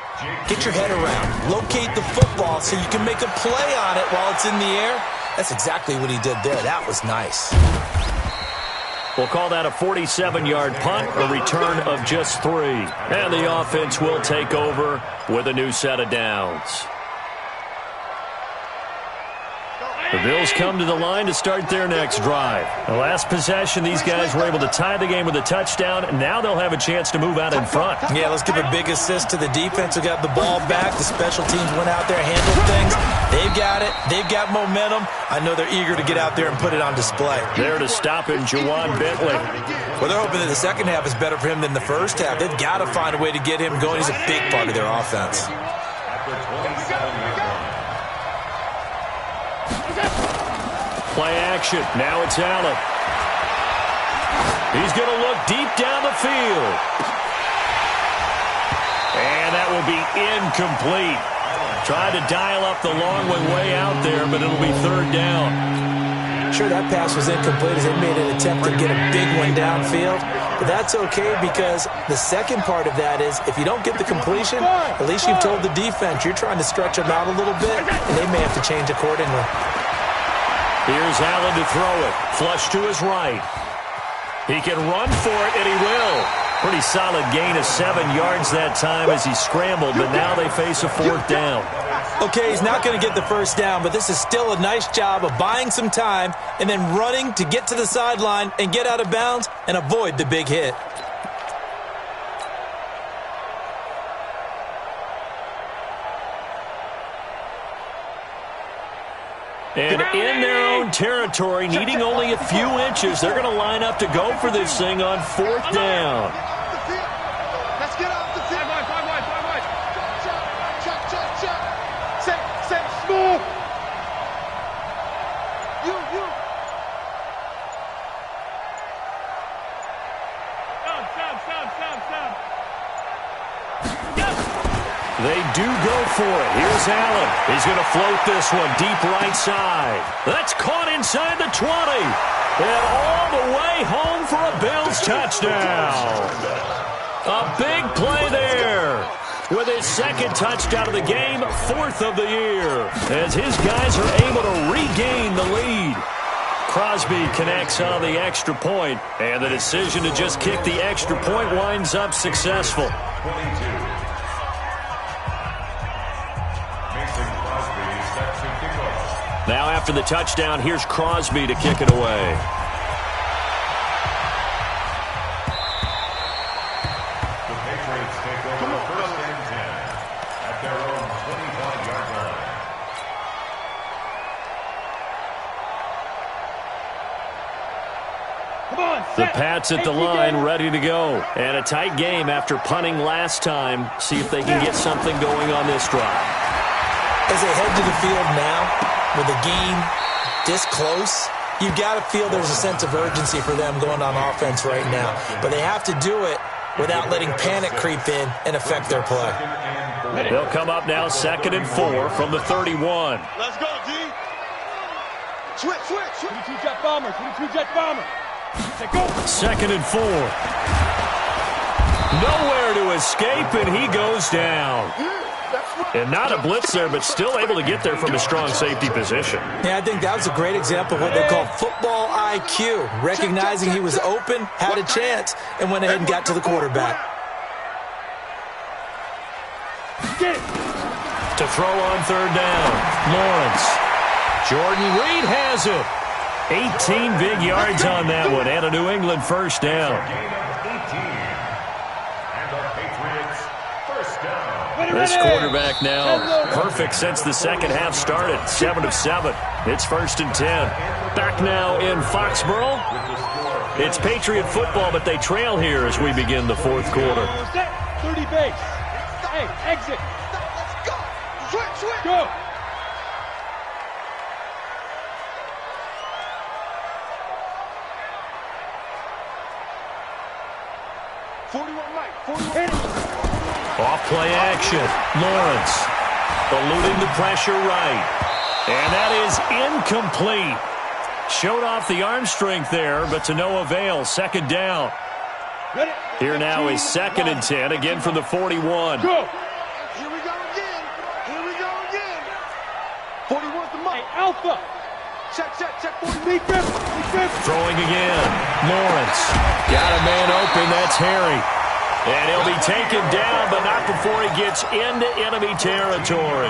get your head around. Locate the football so you can make a play on it while it's in the air. That's exactly what he did there. That was nice. We'll call that a 47-yard punt, a return of just 3. And the offense will take over with a new set of downs. The Bills come to the line to start their next drive. The last possession, these guys were able to tie the game with a touchdown, and now they'll have a chance to move out in front. Yeah, let's give a big assist to the defense who got the ball back. The special teams went out there, handled things. They've got it. They've got momentum. I know they're eager to get out there and put it on display. There to stop him, Juwan Bentley. Well, they're hoping that the second half is better for him than the first half. They've got to find a way to get him going. He's a big part of their offense. Play action. Now it's Allen. He's going to look deep down the field. And that will be incomplete. Tried to dial up the long one way out there, but it'll be 3rd down. Sure, that pass was incomplete as they made an attempt to get a big one downfield. But that's okay, because the second part of that is if you don't get the completion, at least you've told the defense you're trying to stretch them out a little bit, and they may have to change accordingly. Here's Allen to throw it. Flush to his right. He can run for it, and he will. Pretty solid gain of 7 yards that time as he scrambled, but now they face a 4th down. Okay, he's not going to get the first down, but this is still a nice job of buying some time and then running to get to the sideline and get out of bounds and avoid the big hit. And in their own territory, needing only a few inches, they're going to line up to go for this thing on 4th down. Let's get off the field. 5 wide. Check. Set. Small. You. Stop. They do go for it. Here's Allen. He's going to float this one deep right side. That's caught inside the 20. And all the way home for a Bills touchdown. A big play there. With his second touchdown of the game, 4th of the year. As his guys are able to regain the lead. Crosby connects on the extra point, and the decision to just kick the extra point winds up successful. 22. Now after the touchdown, here's Crosby to kick it away. The Patriots take over first and 10 at their own 25-yard line. The Pats at the line, ready to go. And a tight game after punting last time. See if they can get something going on this drive. As they head to the field now, with a game this close, you got to feel there's a sense of urgency for them going on offense right now. But they have to do it without letting panic creep in and affect their play. They'll come up now 2nd and 4 from the 31. Let's go, D. Switch. 22 jet bomber. 22 jet bomber. Take go. 2nd and 4. Nowhere to escape, and he goes down. And not a blitz there, but still able to get there from a strong safety position. Yeah, I think that was a great example of what they call football IQ. Recognizing he was open, had a chance, and went ahead and got to the quarterback. To throw on 3rd down, Lawrence. Jordan Reed has it. 18 big yards on that one, and a New England first down. This quarterback now perfect since the second half started. 7 of 7. It's 1st and 10. Back now in Foxborough. It's Patriot football, but they trail here as we begin the 4th quarter. 30 base. Hey, exit. Let's go. Switch. Go. Off play action. Lawrence eluding the pressure right. And that is incomplete. Showed off the arm strength there, but to no avail. 2nd down. Here now is 2nd and 10, again from the 41. Go. Here we go again. 41's the mic. Hey, Alpha. Check. 40. Throwing again. Lawrence. Got a man open. That's Harry. And he'll be taken down, but not before he gets into enemy territory.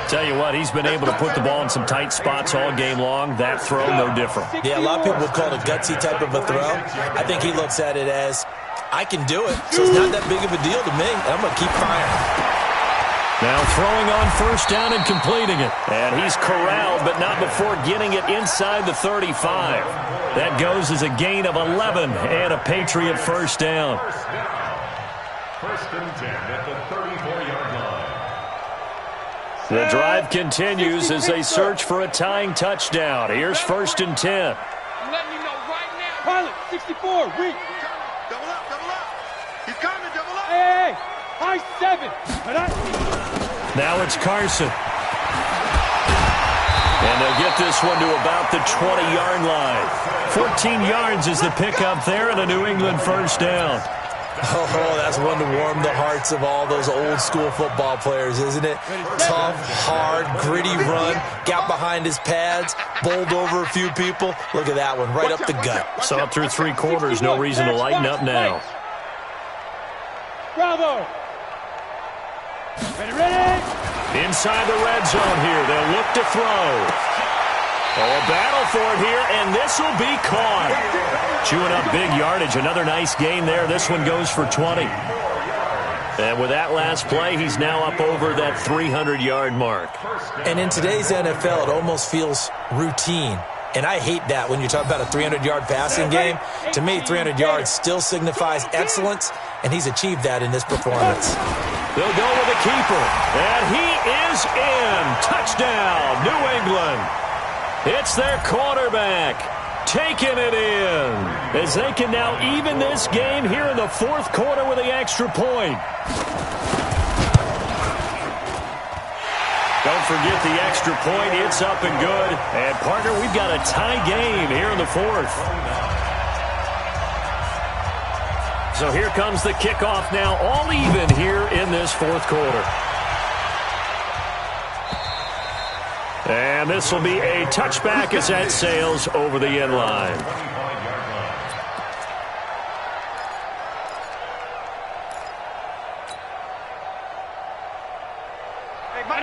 Tell you what, he's been able to put the ball in some tight spots all game long. That throw, no different. Yeah, a lot of people would call it a gutsy type of a throw. I think he looks at it as, I can do it, so it's not that big of a deal to me. I'm going to keep firing. Now throwing on 1st down and completing it. And he's corralled, but not before getting it inside the 35. That goes as a gain of 11 and a Patriot first down. 1st and 10 at the 34-yard line. The drive continues as they search for a tying touchdown. Here's 1st and 10. I'm letting you know right now. Pilot, 64, weak. Double up. He's coming, double up. Hey, high 7. Now it's Carson. And they'll get this one to about the 20-yard line. 14 yards is the pickup there, and a New England first down. Oh, that's one to warm the hearts of all those old-school football players, isn't it? Tough, hard, gritty run, got behind his pads, bowled over a few people. Look at that one, right up the gut. Saw it through 3 quarters, no reason to lighten up now. Bravo! Ready! Inside the red zone here, they'll look to throw. Oh, a battle for it here, and this will be caught. Chewing up big yardage. Another nice gain there. This one goes for 20. And with that last play, he's now up over that 300-yard mark. And in today's NFL, it almost feels routine. And I hate that when you talk about a 300-yard passing game. To me, 300 yards still signifies excellence, and he's achieved that in this performance. They'll go with the keeper, and he is in. Touchdown, New England. It's their quarterback taking it in as they can now even this game here in the 4th quarter with the extra point. Don't forget the extra point. It's up and good. And, partner, we've got a tie game here in the fourth. So here comes the kickoff now, all even here in this fourth quarter. And this will be a touchback as that sails over the end line.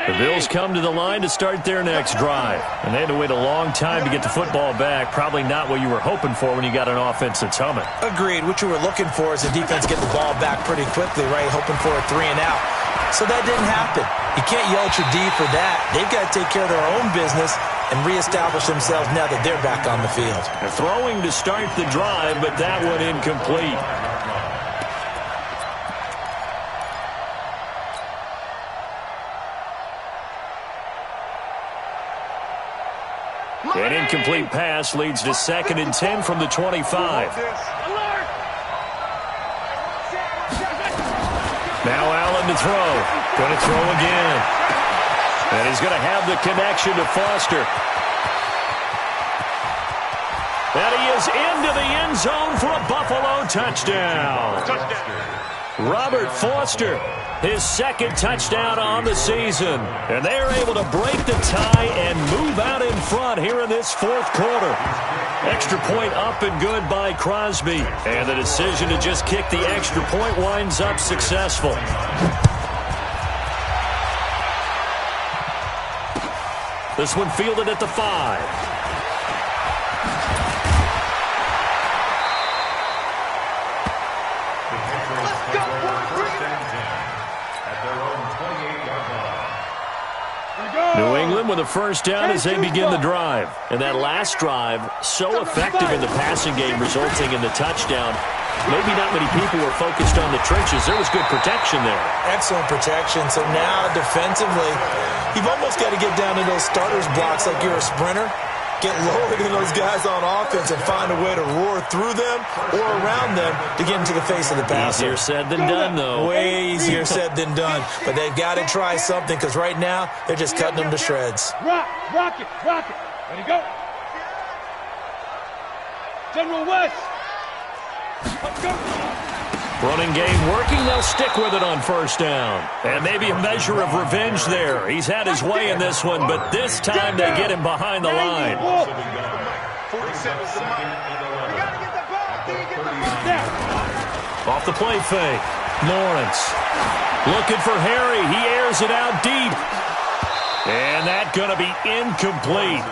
The Bills come to the line to start their next drive. And they had to wait a long time to get the football back. Probably not what you were hoping for when you got an offense that's humming. Agreed. What you were looking for is the defense get the ball back pretty quickly, right? Hoping for a 3 and out. So that didn't happen. You can't yell at your D for that. They've got to take care of their own business and reestablish themselves now that they're back on the field. They're throwing to start the drive, but that one incomplete. An incomplete pass leads to 2nd and 10 from the 25. Now Allen to throw. Going to throw again. And he's going to have the connection to Foster. And he is into the end zone for a Buffalo touchdown. Robert Foster, his 2nd touchdown on the season. And they're able to break the tie and move out in front here in this fourth quarter. Extra point up and good by Crosby. And the decision to just kick the extra point winds up successful. This one fielded at the 5. New England with a first down as they begin the drive. And that last drive, so effective in the passing game, resulting in the touchdown. Maybe not many people were focused on the trenches. There was good protection there. Excellent protection. So now defensively, you've almost got to get down to those starters blocks like you're a sprinter. Get lower than those guys on offense and find a way to roar through them or around them to get into the face of the passer. Easier said than done, though. Way easier said than done. But they've got to try something because right now they're just cutting them to shreds. Rock it. Ready, go. General West. Let's go. Running game working. They'll stick with it on first down. And maybe a measure of revenge there. He's had his way in this one, but this time they get him behind the line. Off the play fake. Lawrence looking for Harry. He airs it out deep. And that's going to be incomplete.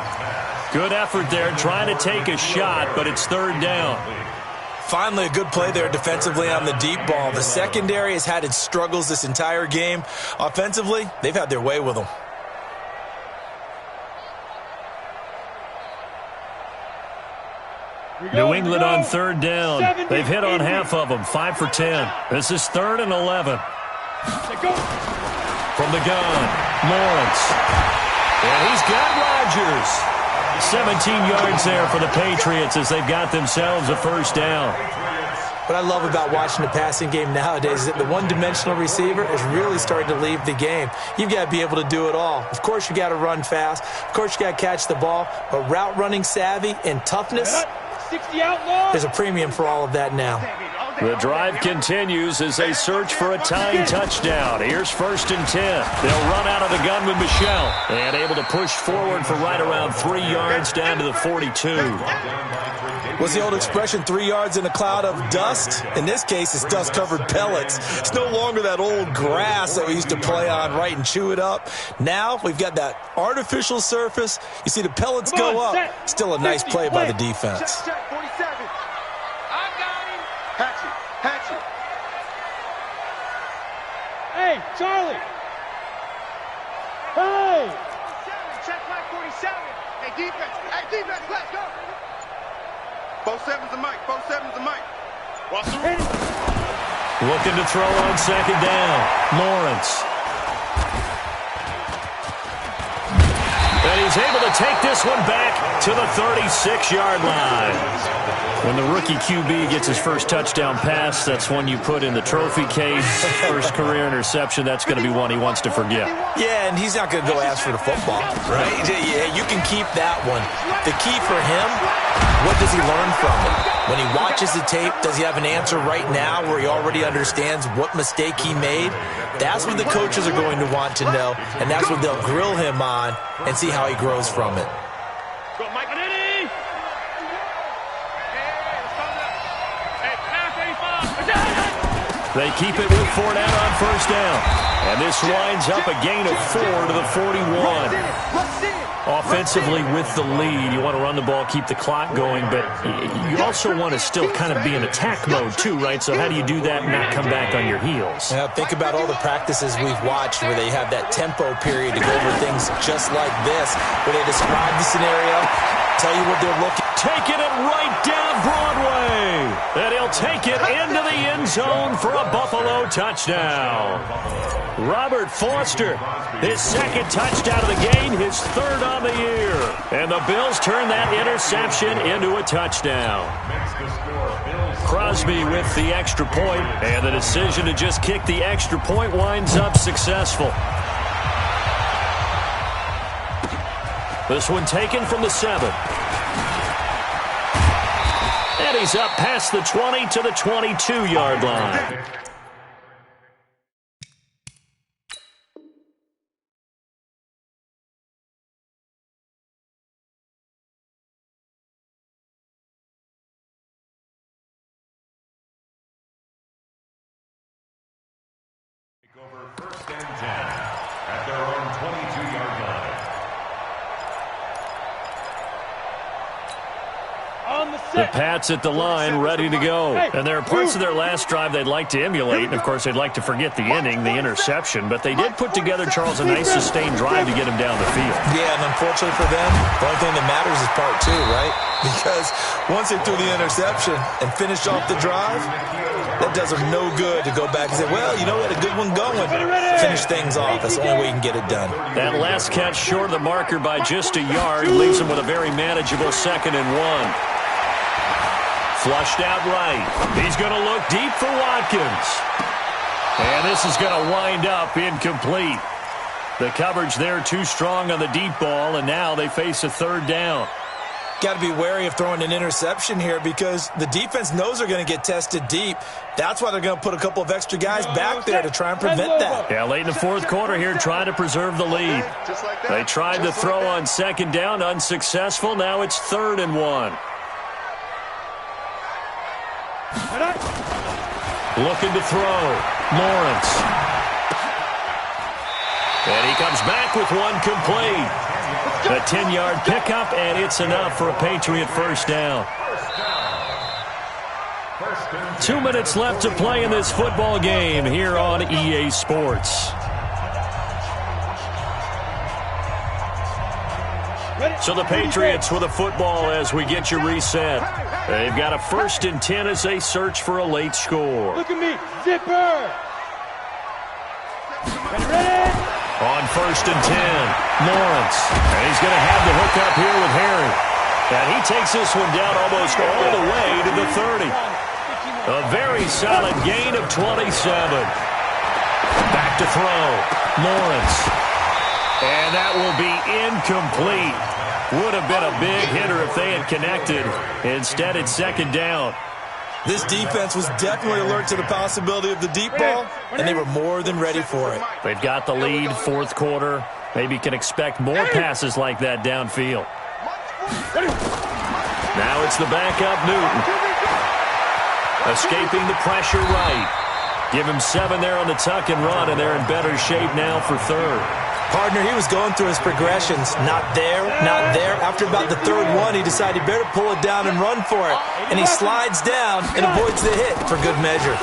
Good effort there trying to take a shot, but it's 3rd down. Finally, a good play there defensively on the deep ball. The secondary has had its struggles this entire game. Offensively, they've had their way with them. New England on 3rd down. They've hit on half of them, 5 for 10. This is 3rd and 11. From the gun, Lawrence. And he's got Rodgers. 17 yards there for the Patriots as they've got themselves a first down. What I love about watching the passing game nowadays is that the one-dimensional receiver is really starting to leave the game. You've got to be able to do it all. Of course, you got to run fast. Of course, you got to catch the ball. But route running savvy and toughness, there's a premium for all of that now. The drive continues as they search for a tying touchdown. Here's 1st and 10. They'll run out of the gun with Michel. And able to push forward for right around 3 yards down to the 42. What's the old expression, 3 yards in a cloud of dust? In this case, it's dust-covered pellets. It's no longer that old grass that we used to play on, right, and chew it up. Now we've got that artificial surface. You see the pellets go up. Still a nice play by the defense. Check, 47. I got him. Hatchet. Hey, Charlie. Hey. Check my 47. Hey, defense, let's go. 47's a mic. Looking to throw on 2nd down. Lawrence. And he's able to take this one back to the 36-yard line. When the rookie QB gets his first touchdown pass, that's one you put in the trophy case. First career interception, that's going to be one he wants to forget. Yeah, and he's not going to go ask for the football, right? Yeah, you can keep that one. The key for him, what does he learn from it? When he watches the tape, does he have an answer right now where he already understands what mistake he made? That's what the coaches are going to want to know, and that's what they'll grill him on and see how he grows from it. They keep it with Fournette on first down. And this winds up a gain of 4 to the 41. Offensively with the lead, you want to run the ball, keep the clock going, but you also want to still kind of be in attack mode too, right? So how do you do that and not come back on your heels? Yeah, think about all the practices we've watched where they have that tempo period to go over things just like this, where they describe the scenario, tell you what they're looking. Taking it right down Broadway. And he'll take it into the end zone for a Buffalo touchdown. Robert Foster, his second touchdown of the game, his third on the year. And the Bills turn that interception into a touchdown. Crosby with the extra point, and the decision to just kick the extra point winds up successful. This one taken from the 7. And he's up past the 20 to the 22-yard line. Over first and 10 at their own 22-yard line. The Pats at the line, ready to go. And there are parts of their last drive they'd like to emulate. And, of course, they'd like to forget the inning, the interception. But they did put together, Charles, a nice sustained drive to get him down the field. Yeah, and unfortunately for them, the only thing that matters is part 2, right? Because once they threw the interception and finished off the drive, that does them no good to go back and say, well, you know, we had a good one going. Finish things off. That's the only way you can get it done. That last catch short of the marker by just a yard leaves him with a very manageable 2nd and 1. Flushed out right. He's going to look deep for Watkins. And this is going to wind up incomplete. The coverage there too strong on the deep ball, and now they face a 3rd down. Got to be wary of throwing an interception here because the defense knows they're going to get tested deep. That's why they're going to put a couple of extra guys back there to try and prevent that. Yeah, late in the 4th quarter here, trying to preserve the lead. They tried to throw on 2nd down, unsuccessful. Now it's 3rd and 1. Looking to throw. Lawrence. And he comes back with one complete. A 10-yard pickup, and it's enough for a Patriot first down. 2 minutes left to play in this football game here on EA Sports. So the Patriots with a football as we get you reset. They've got a 1st and 10 as they search for a late score. Look at me, zipper. Ready? On 1st and 10, Lawrence. And he's going to have the hook up here with Harry. And he takes this one down almost all the way to the 30. A very solid gain of 27. Back to throw. Lawrence. And that will be incomplete. Would have been a big hitter if they had connected. Instead, it's 2nd down. This defense was definitely alert to the possibility of the deep ball, and they were more than ready for it. They've got the lead, 4th quarter. Maybe can expect more passes like that downfield. Now it's the backup, Newton. Escaping the pressure right. Give him 7 there on the tuck and run, and they're in better shape now for 3rd. Partner, he was going through his progressions. Not there, not there. After about the 3rd one, he decided he better pull it down and run for it. And he slides down and avoids the hit for good measure.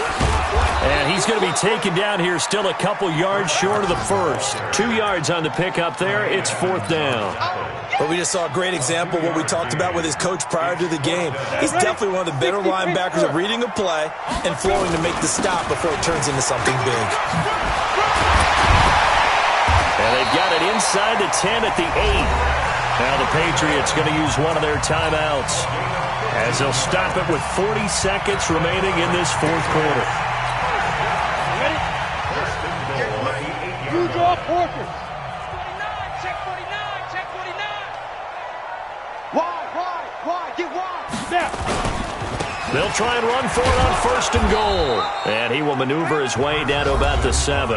And he's going to be taken down here still a couple yards short of the 1st. 2 yards on the pickup there. It's 4th down. But we just saw a great example of what we talked about with his coach prior to the game. He's definitely one of the better linebackers at reading a play and flowing to make the stop before it turns into something big. And they've got it inside the 10 at the 8. Now the Patriots going to use one of their timeouts as they'll stop it with 40 seconds remaining in this fourth quarter. Ready? You draw Porkers. 49, check 49, check 49. Wide, get wide. Snap. They'll try and run for it on first and goal. And he will maneuver his way down to about the 7.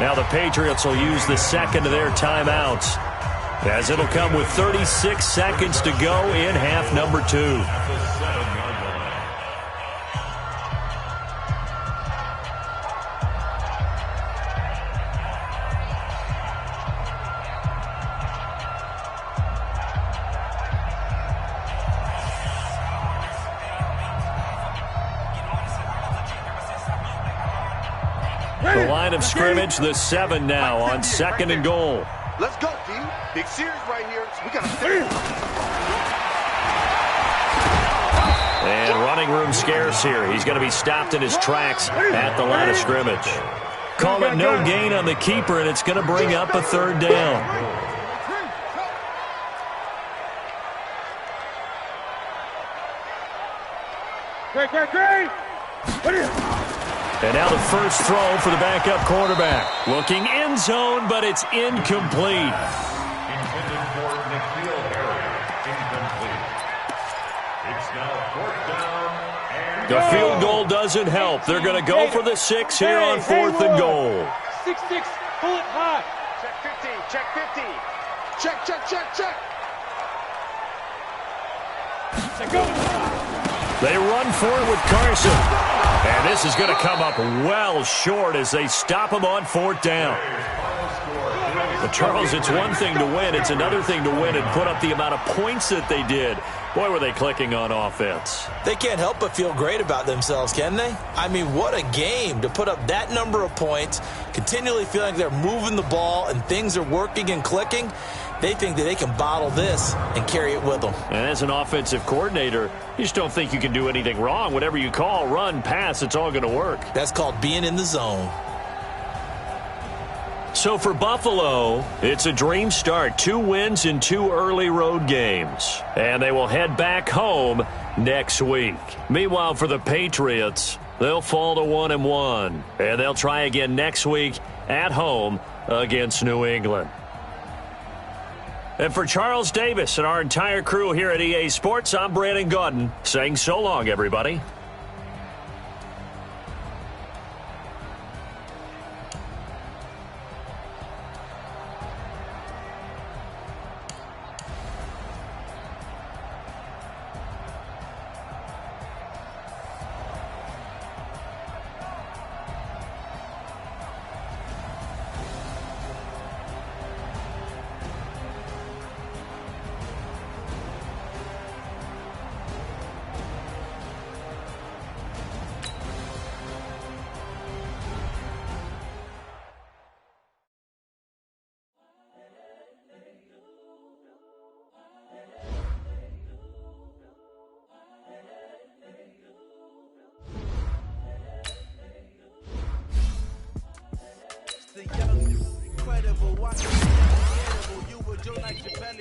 Now the Patriots will use the second of their timeouts, as it'll come with 36 seconds to go in half number 2. The line of scrimmage, the 7 now on second and goal. Let's go, D. Big series right here. We got to And running room scarce here. He's going to be stopped in his tracks at the line of scrimmage. Call it no gain on the keeper, and it's going to bring up a third down. Great. And now the first throw for the backup quarterback. Looking end zone, but it's incomplete. Intended for Nikhil Harry. Incomplete. It's now fourth down and The field goal doesn't help. They're going to go for the 6 here on fourth and goal. 6-6, pull it high. Check 50, check 50. Check go. They run for it with Carson. And this is going to come up well short as they stop him on fourth down. But Charles, it's one thing to win. It's another thing to win and put up the amount of points that they did. Boy, were they clicking on offense. They can't help but feel great about themselves, can they? I mean, what a game to put up that number of points, continually feeling like they're moving the ball and things are working and clicking. They think that they can bottle this and carry it with them. And as an offensive coordinator, you just don't think you can do anything wrong. Whatever you call, run, pass, it's all going to work. That's called being in the zone. So for Buffalo, it's a dream start. 2 wins in 2 early road games. And they will head back home next week. Meanwhile, for the Patriots, they'll fall to 1-1. And they'll try again next week at home against New England. And for Charles Davis and our entire crew here at EA Sports, I'm Brandon Gaudin saying so long, everybody.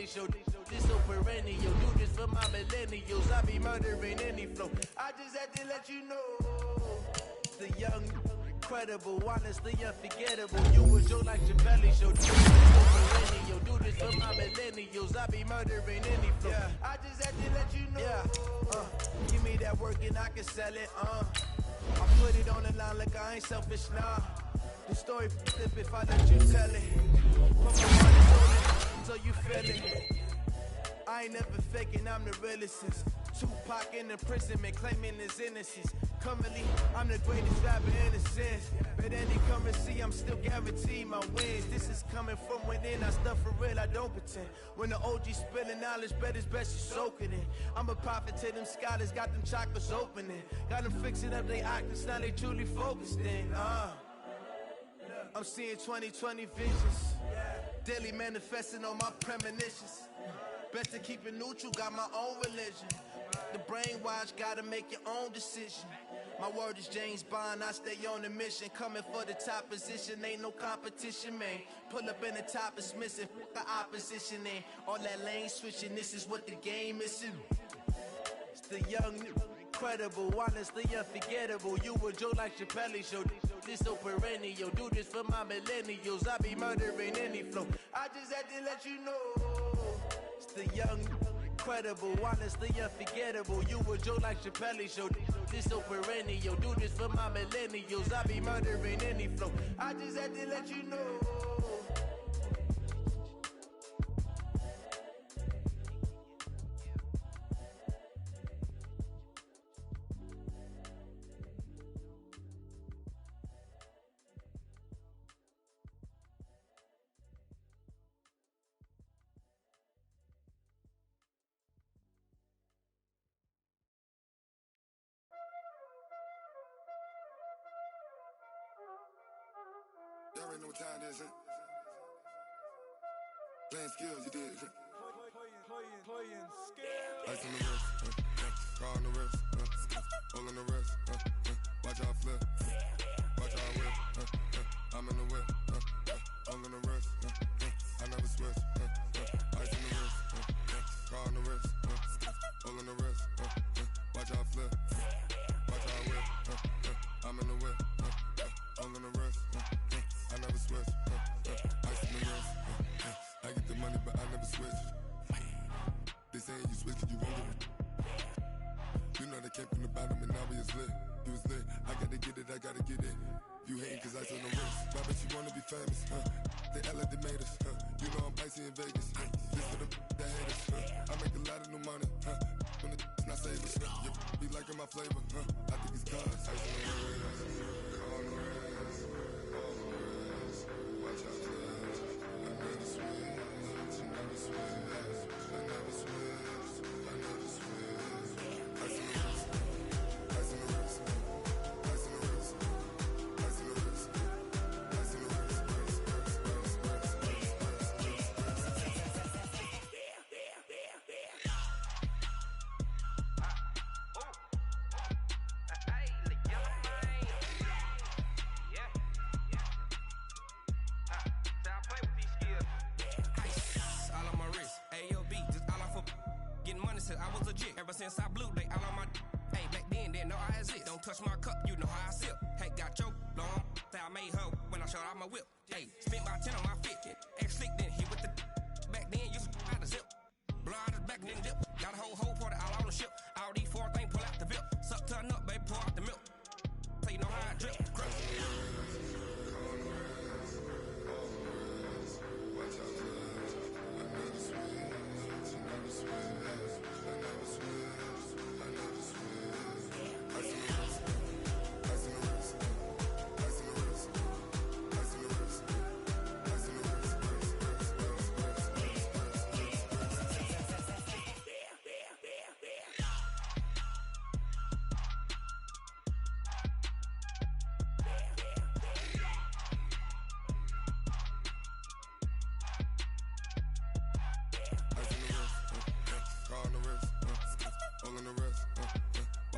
Show this so perennial, do this for my millennials. I be murdering any flow. I just had to let you know. The young, incredible, honestly unforgettable. You was Joe like your belly show. Do this so perennial, do this for my millennials. I be murdering any flow. I just had to let you know. Give me that work and I can sell it. I put it on the line like I ain't selfish, nah. The story flip if I let you tell it. Put my heart on it. So you feel it. I ain't never faking, I'm the realest since Tupac in imprisonment, claiming his innocence. Currently, I'm the greatest rapper in a sense. But any currency, I'm still guaranteed my wins. This is coming from within, I stuff for real, I don't pretend. When the OG spilling knowledge, bet it's best you soak it in. I'm a prophet to them scholars, got them chakras opening. Got them fixing up their octaves, now they truly focused in. I'm seeing 2020 visions. Daily manifesting on my premonitions. Best to keep it neutral, got my own religion. The brainwash, gotta make your own decision. My word is James Bond, I stay on a mission. Coming for the top position, ain't no competition, man. Pull up in the top is missing, the opposition in. All that lane switching, this is what the game is. It's the young, incredible, honestly unforgettable. You a joke like Chappelle show. This so perennial, do this for my millennials. I be murdering any flow. I just had to let you know. It's the young, incredible, honestly unforgettable. You a joke like Chappelle show. This so perennial, do this for my millennials. I be murdering any flow. I just had to let you know. Y'all already know what time it is, huh? Playing skills, you did. Playing skills. Ice on the wrist, car on the wrist, hole in the wrist, watch out flip, watch out whip, I'm in the whip, hole in the wrist, I never switch, ice on the wrist, car on the wrist, hole in the wrist, watch out flip, watch out whip, I'm in the whip, hole in the wrist, I never switch, ice in the wrist, I get the money but I never switch. They saying you switch, you won't get it. You know they came from the bottom and now we is lit. You was lit, I gotta get it, I gotta get it. You hating cause I on the wrist. Why bet you wanna be famous, They LA they made us, You know I'm icy in Vegas, This for the that hate us, I make a lot of new money, When the not savers, You be liking my flavor, I think it's cause ice on the wrist, on the wrist, on the wrist. Watch out for this, I never switch, I never switch. I never switch, I never switch. Ice in the wrist, ice in the wrist, ice in the wrist, ice in the wrist, ice in the wrist, I was legit ever since I blew they all on my hey back then didn't know I exist. Don't touch my cup, you know how I sip. Hey, got your long that I made her when I showed out my whip. Hey, spent about 10 on my fit. Ex slick then hit with the back then used to out the zip. Blow out his back then dip. Got a whole party all on the ship. All these four things pull out the VIP. Suck turn up, baby, pour out the milk. So you know how I drip. Crush.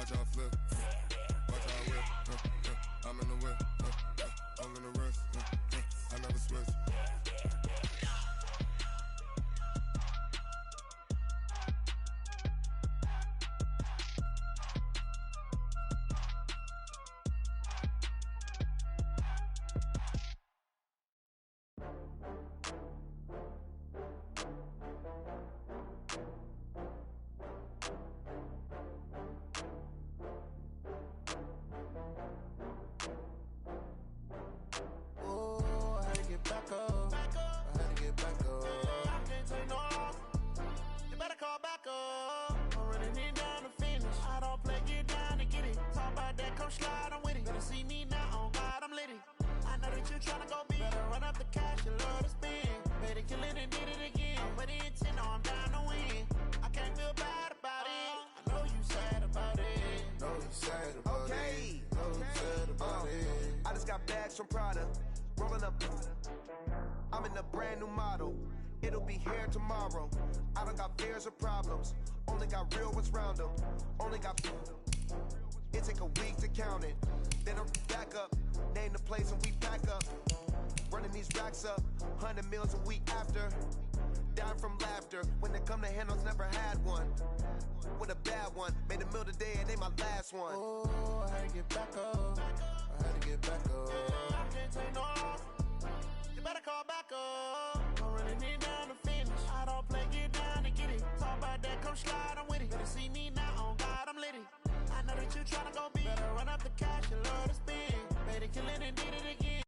watch out for this. I never switch, I never switch. From Prada, rolling up. I'm in a brand new model. It'll be here tomorrow. I don't got fears or problems. Only got real ones round them. Only got. It's take a week to count it. Then I'm back up, name the place and we pack up. Running these racks up, 100 meals a week after. Dying from laughter, when it come to handles, never had one. With a bad one, made a meal today and they my last one. Oh, I had to get back up, I had to get back up. I can't take no loss, you better call back up. I'm running it down to finish, I don't play, get down to get it. Talk about that, come slide, I'm with it. Better see me now, on God, I'm litty. I know that you tryna go big, better run up the cash, you love to spend. Better kill it and did it again.